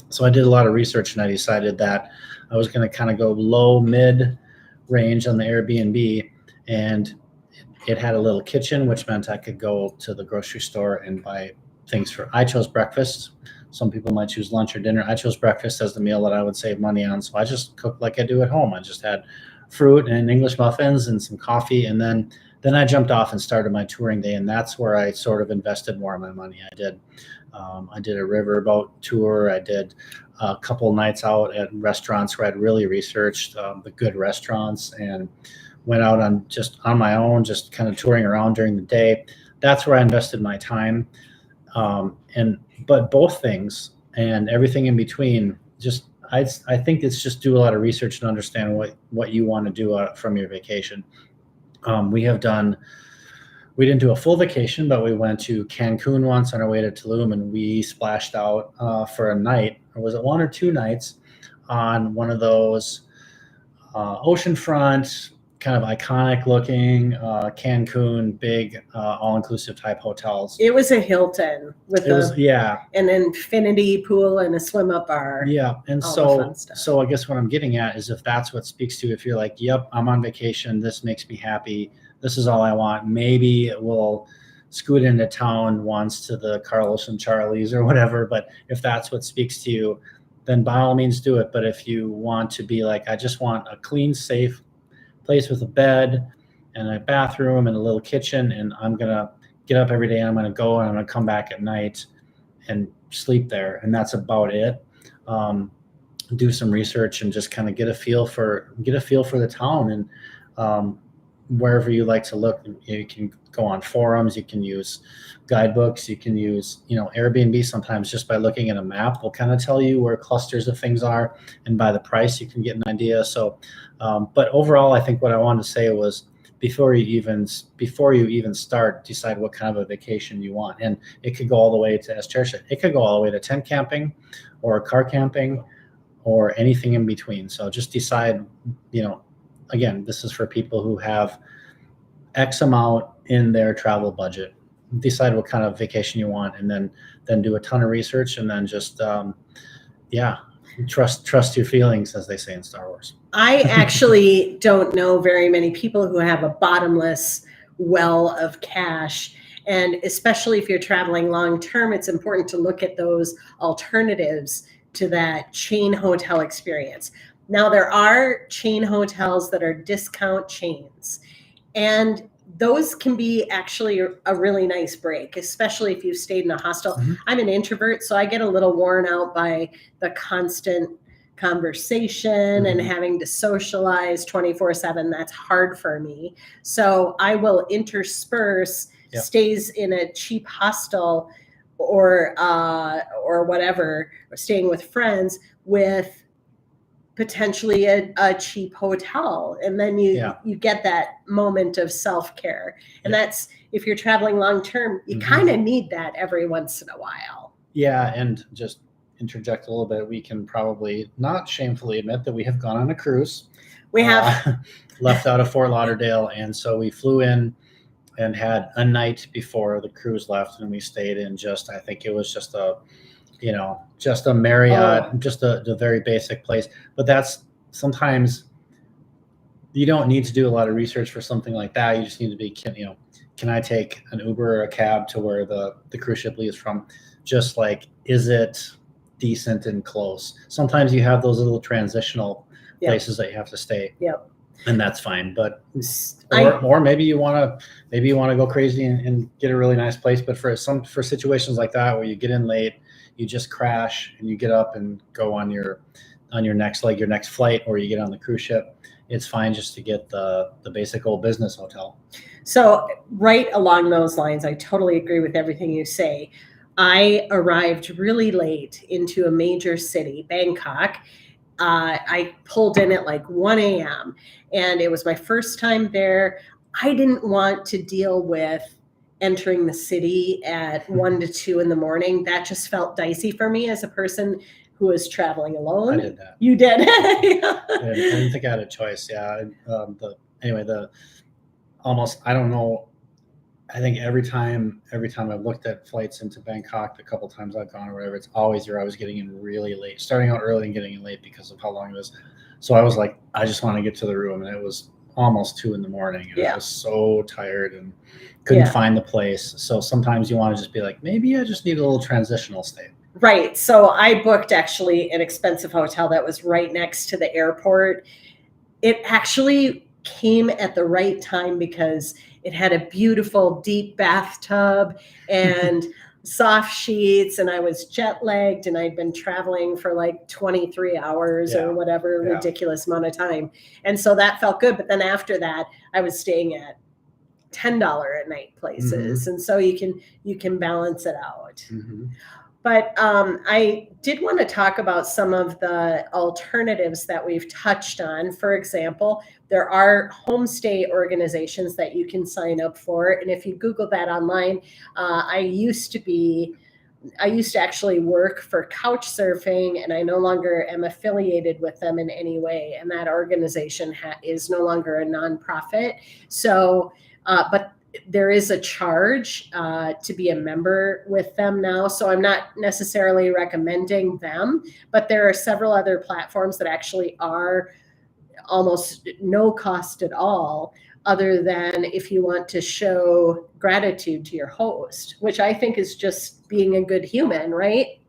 So I did a lot of research, and I decided that I was going to kind of go low mid range on the Airbnb, and it had a little kitchen, which meant I could go to the grocery store and buy things I chose breakfast. Some people might choose lunch or dinner. I chose breakfast as the meal that I would save money on. So I just cooked like I do at home. I just had fruit and English muffins and some coffee. And then I jumped off and started my touring day. And that's where I sort of invested more of my money. I did a riverboat tour. I did a couple nights out at restaurants where I'd really researched the good restaurants, and went out on my own, just kind of touring around during the day. That's where I invested my time. But both things and everything in between, I think it's just do a lot of research and understand what you want to do from your vacation. We didn't do a full vacation, but we went to Cancun once on our way to Tulum, and we splashed out for a night. Or was it 1 or 2 nights on one of those oceanfront, kind of iconic looking Cancun big all-inclusive type hotels.
It was a Hilton with an infinity pool and a swim up bar.
Yeah, and
all the fun stuff.
so I guess what I'm getting at is if that's what speaks to, if you're like, yep, I'm on vacation, this makes me happy, this is all I want, maybe we'll scoot into town once to the Carlos and Charlie's or whatever. But if that's what speaks to you, then by all means do it. But if you want to be like, I just want a clean, safe place with a bed and a bathroom and a little kitchen, and I'm gonna get up every day and I'm gonna go and I'm gonna come back at night and sleep there, and that's about it. Do some research and just kind of get a feel for the town, and wherever you like to look, you can go on forums, you can use guidebooks, you can use, Airbnb. Sometimes just by looking at a map will kind of tell you where clusters of things are, and by the price you can get an idea. So but overall, I think what I wanted to say was before you even start, decide what kind of a vacation you want. And it could go all the way to, as Charish said, it could go all the way to tent camping or car camping or anything in between. So just decide, again, this is for people who have X amount in their travel budget. Decide what kind of vacation you want, and then do a ton of research, and then just trust your feelings, as they say in Star Wars.
I actually don't know very many people who have a bottomless well of cash. And especially if you're traveling long term, it's important to look at those alternatives to that chain hotel experience. Now, there are chain hotels that are discount chains, and those can be actually a really nice break, especially if you've stayed in a hostel. Mm-hmm. I'm an introvert, so I get a little worn out by the constant conversation and having to socialize 24/7. That's hard for me. So I will intersperse stays in a cheap hostel or whatever, or staying with friends with potentially a cheap hotel. And then you get that moment of self-care. And that's, if you're traveling long-term, you kind of need that every once in a while.
Yeah. And just interject a little bit. We can probably not shamefully admit that we have gone on a cruise.
We have
left out of Fort Lauderdale. And so we flew in and had a night before the cruise left, and we stayed in I think it was just a Marriott, just a very basic place. But that's, sometimes you don't need to do a lot of research for something like that. You just need to be, can I take an Uber or a cab to where the cruise ship leaves from? Just like, is it decent and close? Sometimes you have those little transitional places that you have to stay.
Yep.
And that's fine. But or maybe you want to go crazy and get a really nice place. But for situations like that where you get in late, you just crash and you get up and go on your next leg, your next flight, or you get on the cruise ship, it's fine just to get the basic old business hotel.
So right along those lines, I totally agree with everything you say. I arrived really late into a major city, Bangkok. I pulled in at like 1 a.m. and it was my first time there. I didn't want to deal with entering the city at 1 to 2 in the morning. That just felt dicey for me as a person who was traveling alone.
I did that.
You did?
I didn't think I had a choice. Yeah. I don't know. I think every time I've looked at flights into Bangkok, the couple times I've gone or whatever, it's always getting in really late, starting out early and getting in late because of how long it was. So I was like, I just want to get to the room, and it was almost 2 in the morning, and I was so tired and couldn't find the place. So sometimes you want to just be like, maybe I just need a little transitional stay.
Right. So I booked actually an expensive hotel that was right next to the airport. It actually came at the right time because it had a beautiful deep bathtub and soft sheets, and I was jet lagged, and I'd been traveling for like 23 hours or whatever ridiculous amount of time. And so that felt good. But then after that, I was staying at $10 a night places. And so you can balance it out. But I did want to talk about some of the alternatives that we've touched on. For example, there are homestay organizations that you can sign up for. And if you Google that online, I used to be I used to actually work for Couchsurfing, and I no longer am affiliated with them in any way. And that organization is no longer a nonprofit. So, but there is a charge to be a member with them now. So I'm not necessarily recommending them, but there are several other platforms that actually are almost no cost at all, other than if you want to show gratitude to your host, which I think is just being a good human, right?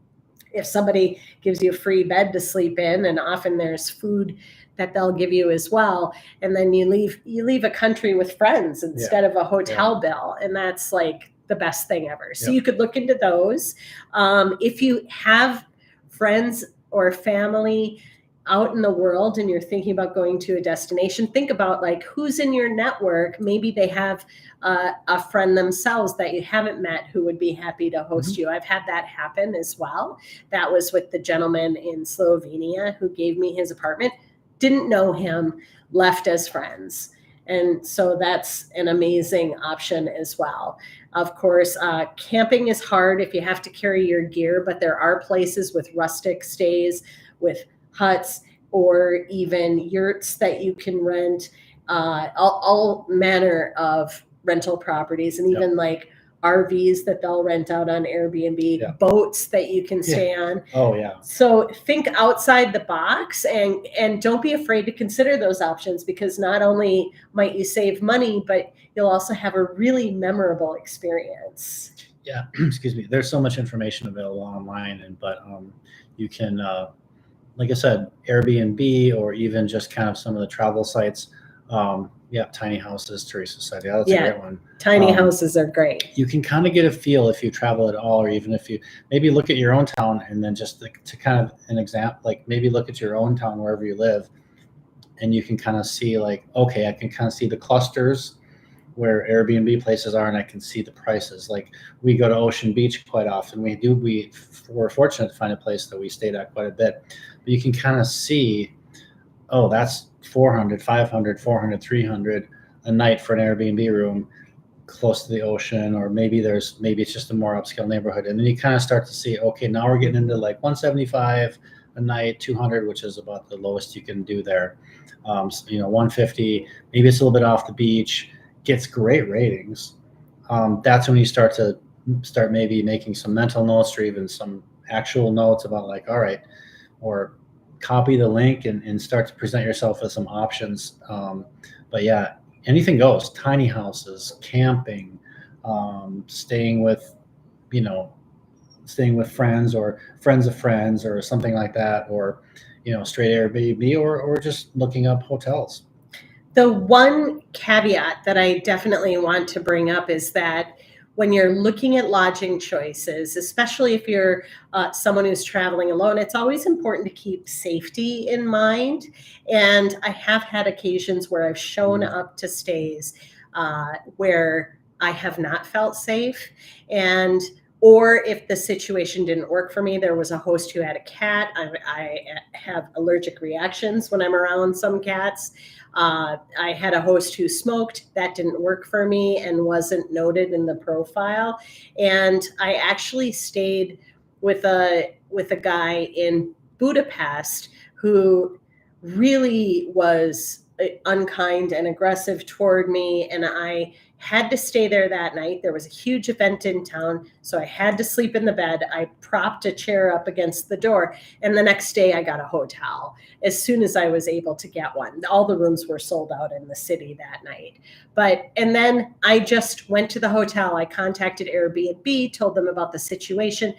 If somebody gives you a free bed to sleep in, and often there's food that they'll give you as well, and then you leave a country with friends instead of a hotel bill, and that's like the best thing ever. So you could look into those. If you have friends or family out in the world and you're thinking about going to a destination, think about like who's in your network. Maybe they have a friend themselves that you haven't met who would be happy to host you. I've had that happen as well. That was with the gentleman in Slovenia who gave me his apartment. Didn't know him, left as friends. And so that's an amazing option as well. Of course, camping is hard if you have to carry your gear, but there are places with rustic stays, with huts, or even yurts that you can rent, all manner of rental properties, and even like RVs that they'll rent out on Airbnb, boats that you can stay on.
Oh yeah.
So think outside the box, and don't be afraid to consider those options, because not only might you save money, but you'll also have a really memorable experience.
Yeah, excuse me. There's so much information available online, but you can, like I said, Airbnb, or even just kind of some of the travel sites. Tiny houses, Teresa said. Yeah, that's a great one.
Tiny houses are great.
You can kind of get a feel if you travel at all, or even if you maybe look at your own town, and then just to kind of an example, like maybe look at your own town wherever you live, and you can kind of see like, okay, I can kind of see the clusters where Airbnb places are, and I can see the prices. Like we go to Ocean Beach quite often. We're fortunate to find a place that we stayed at quite a bit, but you can kind of see, oh, that's 400, 500, 400, 300 a night for an Airbnb room close to the ocean, or maybe it's just a more upscale neighborhood. And then you kind of start to see, okay, now we're getting into like 175 a night, 200, which is about the lowest you can do there. 150, maybe it's a little bit off the beach, gets great ratings. That's when you start maybe making some mental notes, or even some actual notes about like, all right, or copy the link and start to present yourself with some options. But yeah, anything goes. Tiny houses, camping, staying with friends or friends of friends or something like that, or straight Airbnb, or just looking up hotels.
The one caveat that I definitely want to bring up is that when you're looking at lodging choices, especially if you're someone who's traveling alone, it's always important to keep safety in mind. And I have had occasions where I've shown up to stays where I have not felt safe. Or if the situation didn't work for me, there was a host who had a cat. I have allergic reactions when I'm around some cats. I had a host who smoked. That didn't work for me and wasn't noted in the profile. And I actually stayed with a guy in Budapest who really was unkind and aggressive toward me, and I had to stay there that night. There was a huge event in town, so I had to sleep in the bed. I propped a chair up against the door, and the next day I got a hotel as soon as I was able to get one. All the rooms were sold out in the city that night. And then I just went to the hotel. I contacted Airbnb, told them about the situation.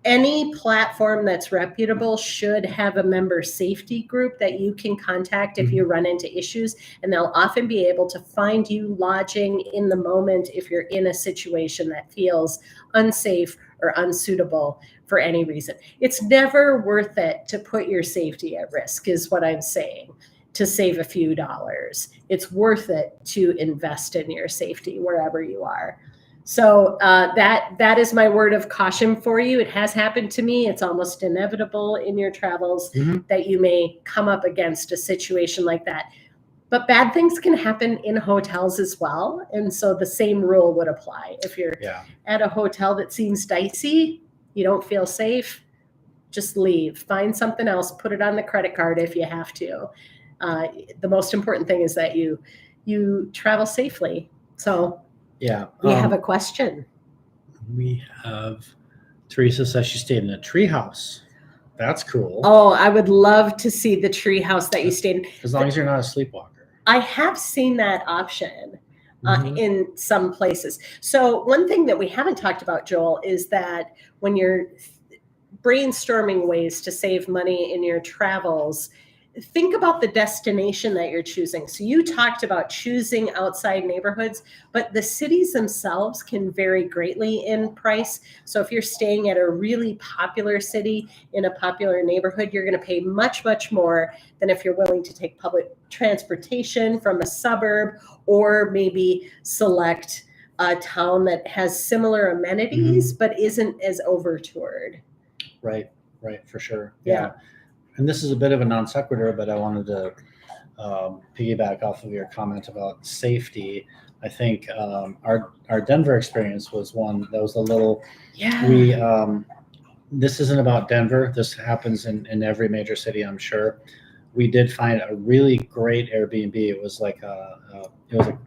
Any platform that's reputable should have a member safety group that you can contact if you run into issues, and they'll often be able to find you lodging in the moment if you're in a situation that feels unsafe or unsuitable for any reason. It's never worth it to put your safety at risk, is what I'm saying, to save a few dollars. It's worth it to invest in your safety wherever you are. So that is my word of caution for you. It has happened to me. It's almost inevitable in your travels that you may come up against a situation like that. But bad things can happen in hotels as well. And so the same rule would apply. If you're at a hotel that seems dicey, you don't feel safe, just leave. Find something else, put it on the credit card if you have to. The most important thing is that you travel safely. So
Yeah.
we have a question.
We have Teresa says she stayed in a treehouse. That's cool.
Oh, I would love to see the tree house that you stayed in.
As long as you're not a sleepwalker.
I have seen that option
Mhm.
in some places. So one thing that we haven't talked about, Joel, is that when you're brainstorming ways to save money in your travels, think about the destination that you're choosing. So you talked about choosing outside neighborhoods, but the cities themselves can vary greatly in price. So if you're staying at a really popular city in a popular neighborhood, you're going to pay much, much more than if you're willing to take public transportation from a suburb, or maybe select a town that has similar amenities but isn't as over toured.
Right, for sure.
Yeah.
And this is a bit of a non sequitur, but I wanted to piggyback off of your comment about safety. I think our Denver experience was one that was a little.
Yeah.
We this isn't about Denver. This happens in every major city, I'm sure. We did find a really great Airbnb. It was like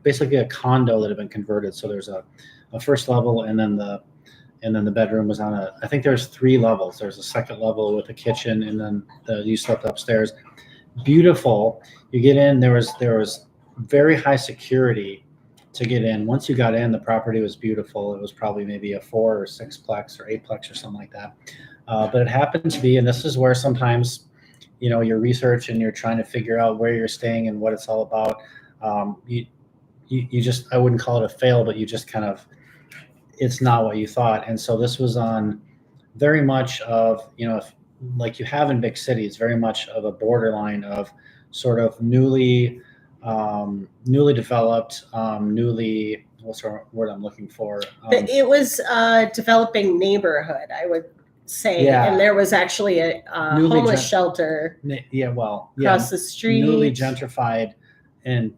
basically a condo that had been converted. So there's a first level, and then the bedroom was on I think there's 3 levels. There's a second level with a kitchen, and then you slept upstairs. Beautiful. You get in, there was very high security to get in. Once you got in, the property was beautiful. It was probably maybe a 4 or 6plex or 8plex or something like that. But it happened to be, and this is where sometimes, your research and you're trying to figure out where you're staying and what it's all about. You just, I wouldn't call it a fail, but you just kind of, it's not what you thought. And so this was on very much of, like you have in big cities, very much of a borderline of sort of newly developed, what's the word I'm looking for?
It was a developing neighborhood, I would say.
Yeah.
And there was actually a homeless shelter across the street.
Newly gentrified and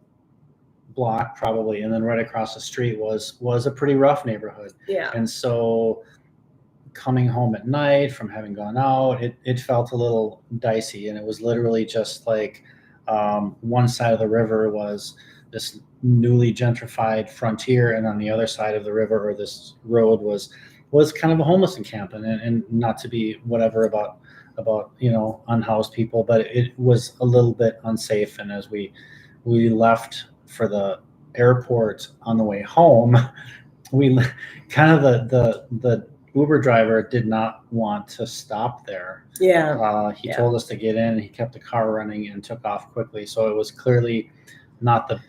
block probably, and then right across the street was a pretty rough neighborhood.
Yeah.
And so coming home at night from having gone out, it felt a little dicey, and it was literally just like one side of the river was this newly gentrified frontier, and on the other side of the river, or this road, was kind of a homeless encampment, and not to be whatever about unhoused people, but it was a little bit unsafe. And as we left for the airport on the way home, we kind of the Uber driver did not want to stop there.
Yeah.
He told us to get in, and he kept the car running and took off quickly. So it was clearly not the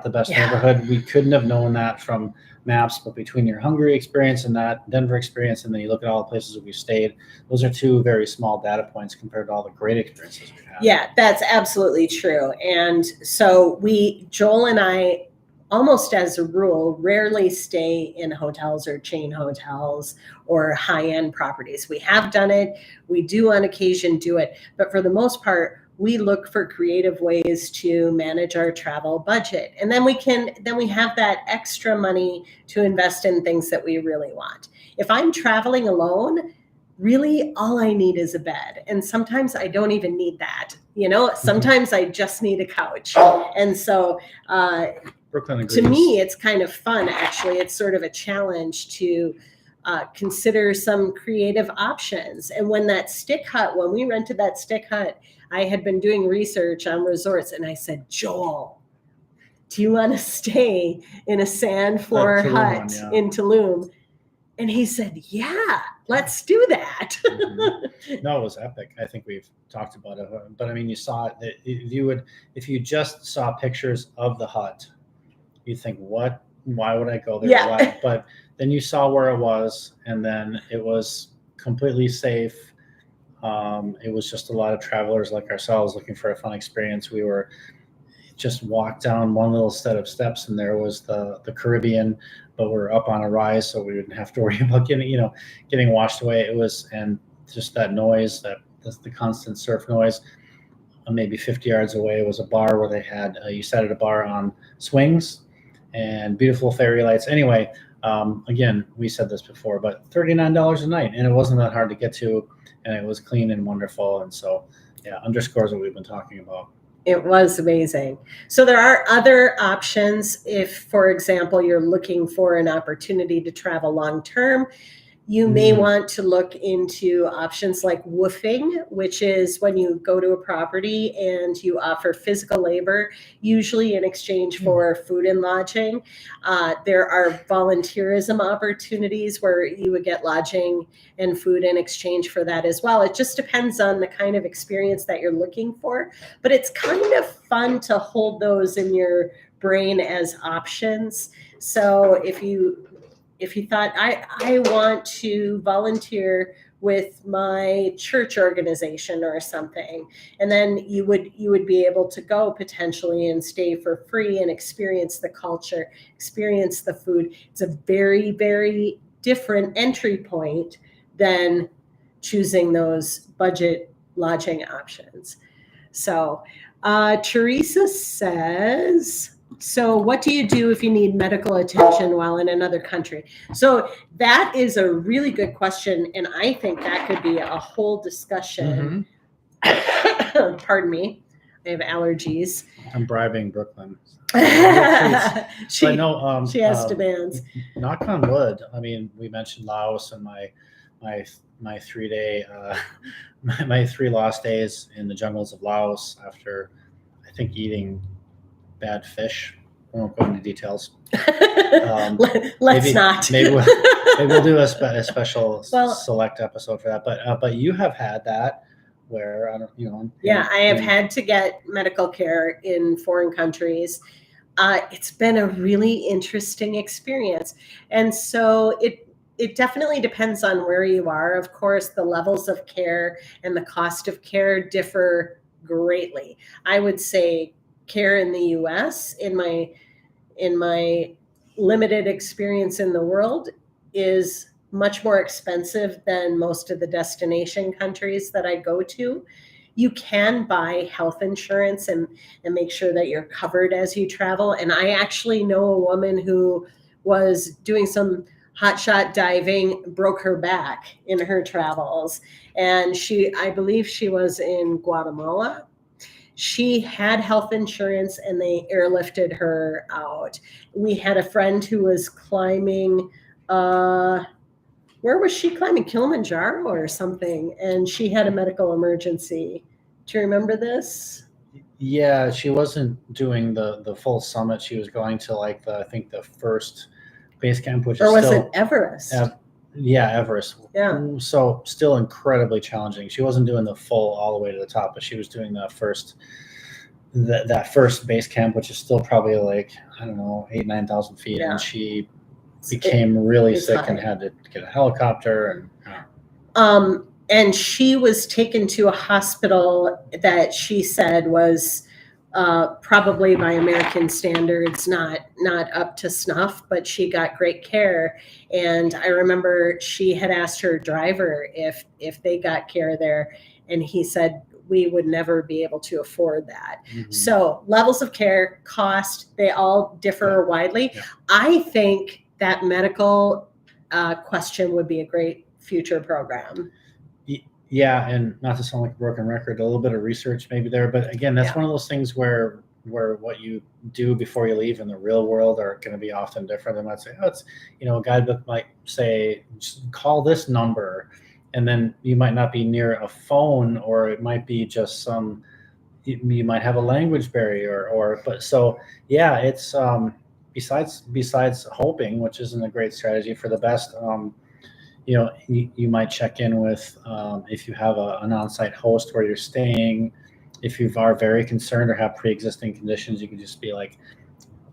best neighborhood. We couldn't have known that from maps, but between your Hungary experience and that Denver experience, and then you look at all the places that we've stayed, those are 2 very small data points compared to all the great experiences we've had.
Yeah, that's absolutely true. And so Joel and I, almost as a rule, rarely stay in hotels or chain hotels or high-end properties. We have done it. We do on occasion do it. But for the most part, we look for creative ways to manage our travel budget. And then we have that extra money to invest in things that we really want. If I'm traveling alone, really all I need is a bed. And sometimes I don't even need that. Sometimes I just need a couch. And so
Brooklyn agrees.
To me, it's kind of fun, actually. It's sort of a challenge to consider some creative options. And when we rented that stick hut, I had been doing research on resorts, and I said, Joel, do you want to stay in a sand floor hut in Tulum? And he said, yeah, let's do that.
No, it was epic. I think we've talked about it, but I mean, you saw it. If you just saw pictures of the hut, you think, why would I go there?
Yeah.
But then you saw where it was, and then it was completely safe. It was just a lot of travelers like ourselves looking for a fun experience. We were just walked down one little set of steps, and there was the Caribbean, but we're up on a rise, so we didn't have to worry about getting washed away. It was, and just that noise, the constant surf noise. Maybe 50 yards away was a bar where they had you sat at a bar on swings and beautiful fairy lights. Anyway, Again, we said this before, but $39 a night, and it wasn't that hard to get to, and it was clean and wonderful. And so, yeah, underscores what we've been talking about.
It was amazing. So there are other options. If, for example, you're looking for an opportunity to travel long term, you may want to look into options like woofing, which is when you go to a property and you offer physical labor, usually in exchange for food and lodging. There are volunteerism opportunities where you would get lodging and food in exchange for that as well. It just depends on the kind of experience that you're looking for, but it's kind of fun to hold those in your brain as options. So if you thought, I want to volunteer with my church organization or something, and then you would be able to go potentially and stay for free and experience the culture, experience the food. It's a very, very different entry point than choosing those budget lodging options. So Teresa says, so what do you do if you need medical attention while in another country? So that is a really good question, and I think that could be a whole discussion. Pardon me, I have allergies.
I'm bribing Brooklyn.
She has demands.
Knock on wood. I mean, we mentioned Laos and my 3-day my 3 lost days in the jungles of Laos after, I think, eating bad fish. I won't go into details.
Let's not.
Maybe we'll do a special select episode for that. But you have had that where
I have had to get medical care in foreign countries. It's been a really interesting experience, and so it definitely depends on where you are. Of course, the levels of care and the cost of care differ greatly. I would say care in the U.S. in my limited experience in the world is much more expensive than most of the destination countries that I go to. You can buy health insurance and make sure that you're covered as you travel. And I actually know a woman who was doing some hotshot diving, broke her back in her travels. And I believe she was in Guatemala. She had health insurance and they airlifted her out. We had a friend who was climbing, where was she climbing? Kilimanjaro or something. And she had a medical emergency. Do you remember this?
Yeah, she wasn't doing the full summit. She was going to I think the first base camp, which
or
is
was
still,
it Everest?
Everest.
Yeah.
So still incredibly challenging. She wasn't doing the full all the way to the top, but she was doing the first that first base camp, which is still probably 8,000-9,000 feet.
Yeah.
And she became really sick
high.
And had to get a helicopter.
And she was taken to a hospital that she said was probably by American standards, not up to snuff, but she got great care. And I remember she had asked her driver if they got care there, and he said, we would never be able to afford that. Mm-hmm. So levels of care, cost, they all differ widely. Yeah. I think that medical question would be a great future program.
Yeah, and not to sound like a broken record, a little bit of research maybe there, but again, that's one of those things where what you do before you leave in the real world are going to be often different. They might say, it's a guidebook might say, just call this number, and then you might not be near a phone, or it might be just you might have a language barrier, but it's besides hoping, which isn't a great strategy for the best. You might check in with, if you have an on-site host where you're staying. If you are very concerned or have pre-existing conditions, you can just be like,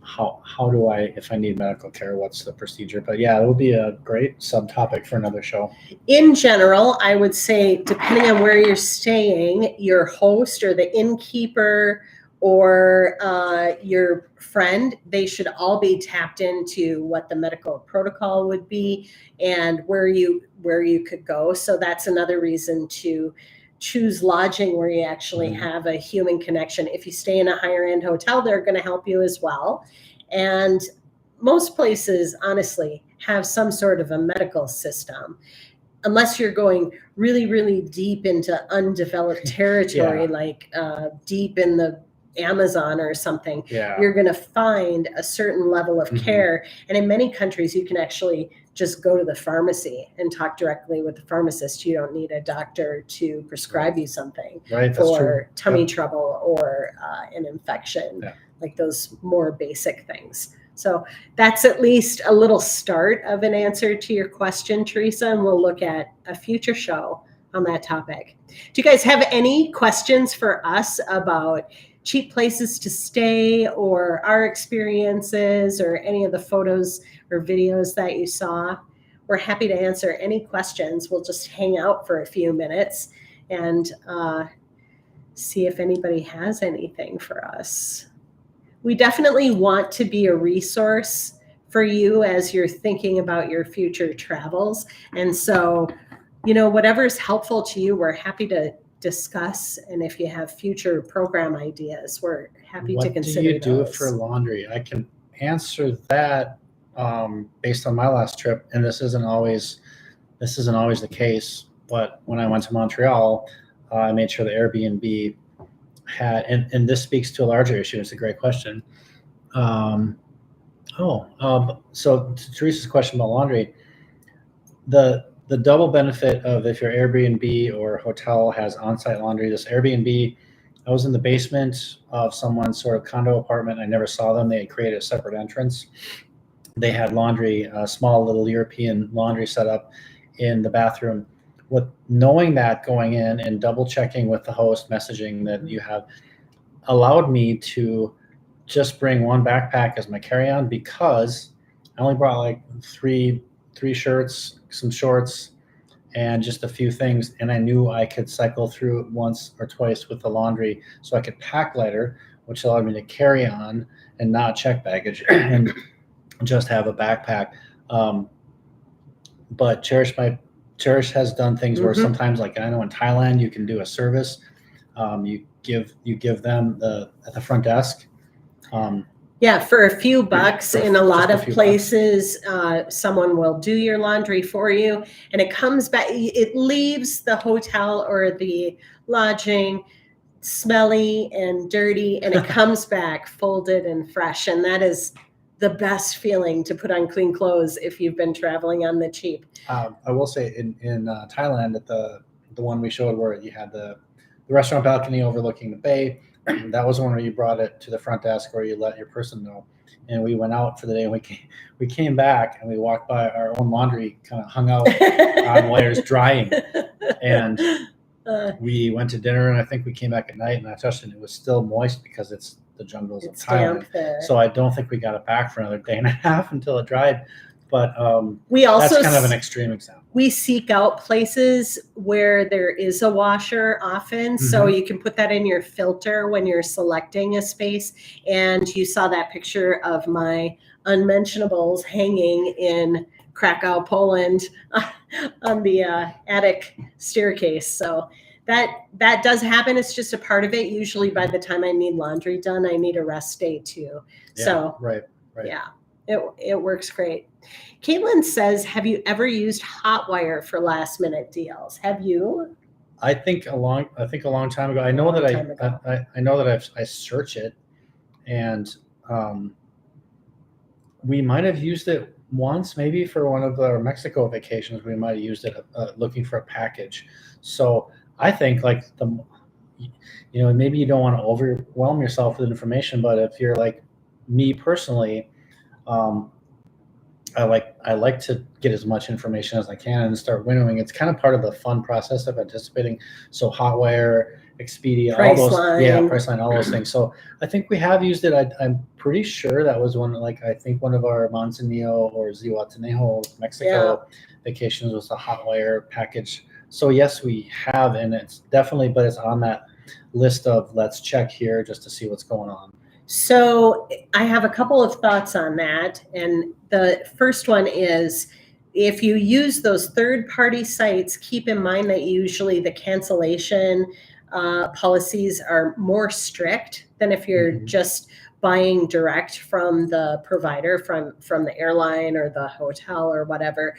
how do if I need medical care, what's the procedure? But yeah, it would be a great subtopic for another show.
In general, I would say, depending on where you're staying, your host or the innkeeper or your friend, they should all be tapped into what the medical protocol would be and where you could go. So that's another reason to choose lodging where you actually have a human connection. If you stay in a higher end hotel, they're going to help you as well. And most places, honestly, have some sort of a medical system. Unless you're going really, really deep into undeveloped territory, like deep in the Amazon or something, you're going to find a certain level of care. And in many countries, you can actually just go to the pharmacy and talk directly with the pharmacist. You don't need a doctor to prescribe you something for tummy trouble or an infection, like those more basic things. So that's at least a little start of an answer to your question, Teresa, and we'll look at a future show on that topic. Do you guys have any questions for us about cheap places to stay or our experiences or any of the photos or videos that you saw? We're happy to answer any questions. We'll just hang out for a few minutes and see if anybody has anything for us. We definitely want to be a resource for you as you're thinking about your future travels. And so, whatever's helpful to you, we're happy to discuss. And if you have future program ideas, we're happy to consider
What do you do for laundry? I can answer that based on my last trip. And this isn't always the case. But when I went to Montreal, I made sure the Airbnb had, and this speaks to a larger issue. It's a great question. So to Teresa's question about laundry, the double benefit of if your Airbnb or hotel has on-site laundry, this Airbnb, I was in the basement of someone's sort of condo apartment. I never saw them. They had created a separate entrance. They had laundry, a small little European laundry set up in the bathroom. Knowing that going in and double checking with the host messaging that you have allowed me to just bring one backpack as my carry-on, because I only brought like three shirts, some shorts, and just a few things. And I knew I could cycle through it once or twice with the laundry, so I could pack lighter, which allowed me to carry on and not check baggage and just have a backpack. But Charish has done things where sometimes, like I know in Thailand, you can do a service. You give them at the front desk.
For a few bucks in a lot of places, someone will do your laundry for you, and it comes back. It leaves the hotel or the lodging smelly and dirty, and it comes back folded and fresh, and that is the best feeling, to put on clean clothes if you've been traveling on the cheap.
I will say in Thailand, at the one we showed where you had the restaurant balcony overlooking the bay, that was one where you brought it to the front desk or you let your person know. And we went out for the day, and we came back and we walked by our own laundry, kind of hung out on wires drying. And we went to dinner, and I think we came back at night, and I touched it, and it was still moist because it's the jungles of Thailand. So I don't think we got it back for another day and a half until it dried. But that's kind of an extreme example.
We seek out places where there is a washer often, so you can put that in your filter when you're selecting a space. And you saw that picture of my unmentionables hanging in Krakow, Poland, on the attic staircase. So that does happen. It's just a part of it. Usually by the time I need laundry done, I need a rest day too.
Right.
Yeah, it works great. Caitlin says, have you ever used Hotwire for last minute deals? Have you?
I think a long time ago. I know that I search it, and we might have used it once, maybe for one of our Mexico vacations. We might have used it looking for a package. So I think maybe you don't want to overwhelm yourself with information, but if you're like me personally, I like to get as much information as I can and start winnowing. It's kind of part of the fun process of anticipating. So Hotwire, Expedia, Priceline, all those things. So I think we have used it. I'm pretty sure that was one, I think one of our Manzanillo or Zihuatanejo, Mexico vacations was a Hotwire package. So yes, we have, and it's definitely, but it's on that list of let's check here just to see what's going on.
So I have a couple of thoughts on that. And the first one is, if you use those third-party sites, keep in mind that usually the cancellation policies are more strict than if you're just buying direct from the provider, from the airline or the hotel or whatever.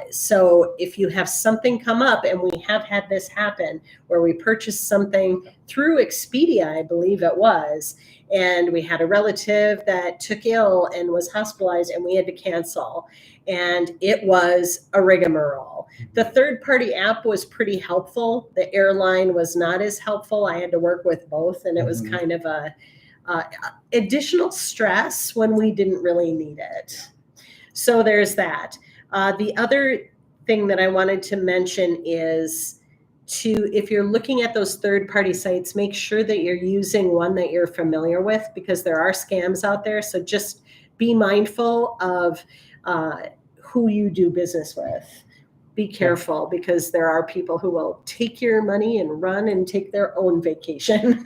So if you have something come up, and we have had this happen where we purchased something through Expedia, I believe it was, and we had a relative that took ill and was hospitalized, and we had to cancel. And it was a rigmarole. The third-party app was pretty helpful. The airline was not as helpful. I had to work with both, and it was kind of a additional stress when we didn't really need it. So there's that. The other thing that I wanted to mention is if you're looking at those third-party sites, make sure that you're using one that you're familiar with, because there are scams out there. So just be mindful of who you do business with. Be careful, because there are people who will take your money and run and take their own vacation.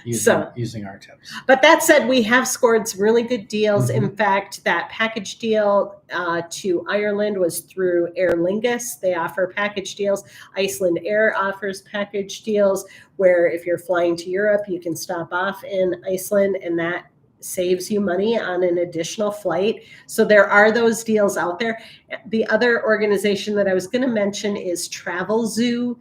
using our tips.
But that said, we have scored some really good deals. In fact, that package deal to Ireland was through Aer Lingus. They offer package deals. Iceland Air offers package deals where if you're flying to Europe, you can stop off in Iceland, and that saves you money on an additional flight. So there are those deals out there. The other organization that I was going to mention is Travel Zoo.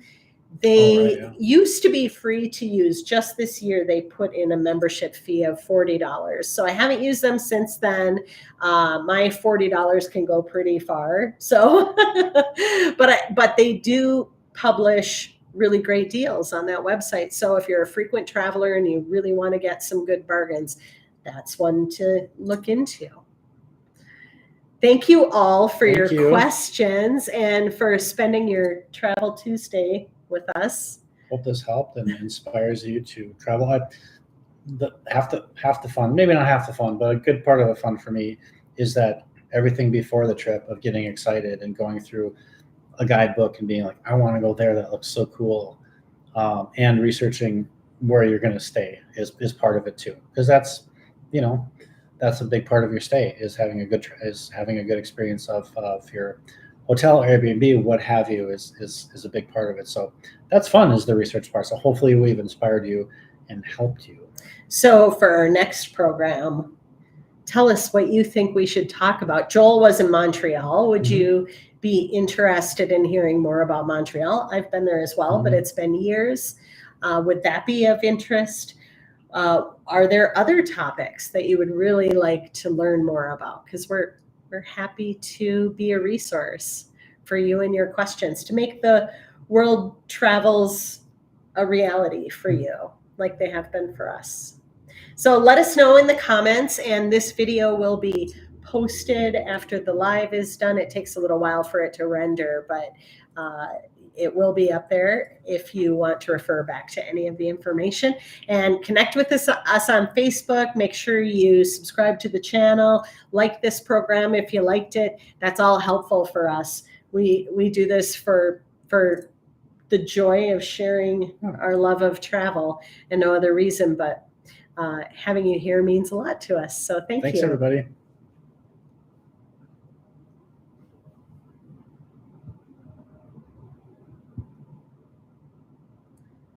They used to be free to use. Just this year, they put in a membership fee of $40. So I haven't used them since then. My $40 can go pretty far. So, but they do publish really great deals on that website. So if you're a frequent traveler and you really want to get some good bargains, that's one to look into. Thank you all for your questions and for spending your Travel Tuesday with us.
Hope this helped and inspires you to travel. Half the fun, maybe not half the fun, but a good part of the fun for me is that everything before the trip of getting excited and going through a guidebook and being like, I want to go there, that looks so cool, and researching where you're going to stay is part of it too, because that's a big part of your stay is having a good experience of your hotel, Airbnb, what have you, is a big part of it. So that's fun, is the research part. So hopefully we've inspired you and helped you.
So for our next program, tell us what you think we should talk about. Joel was in Montreal. Would you be interested in hearing more about Montreal? I've been there as well, but it's been years. Would that be of interest? Are there other topics that you would really like to learn more about? Because we're happy to be a resource for you and your questions to make the world travels a reality for you, like they have been for us. So let us know in the comments, and this video will be posted after the live is done. It takes a little while for it to render, but it will be up there if you want to refer back to any of the information. And connect with us on Facebook. Make sure you subscribe to the channel, like this program if you liked it. That's all helpful for us. We do this for the joy of sharing our love of travel and no other reason, but having you here means a lot to us. So thanks
everybody.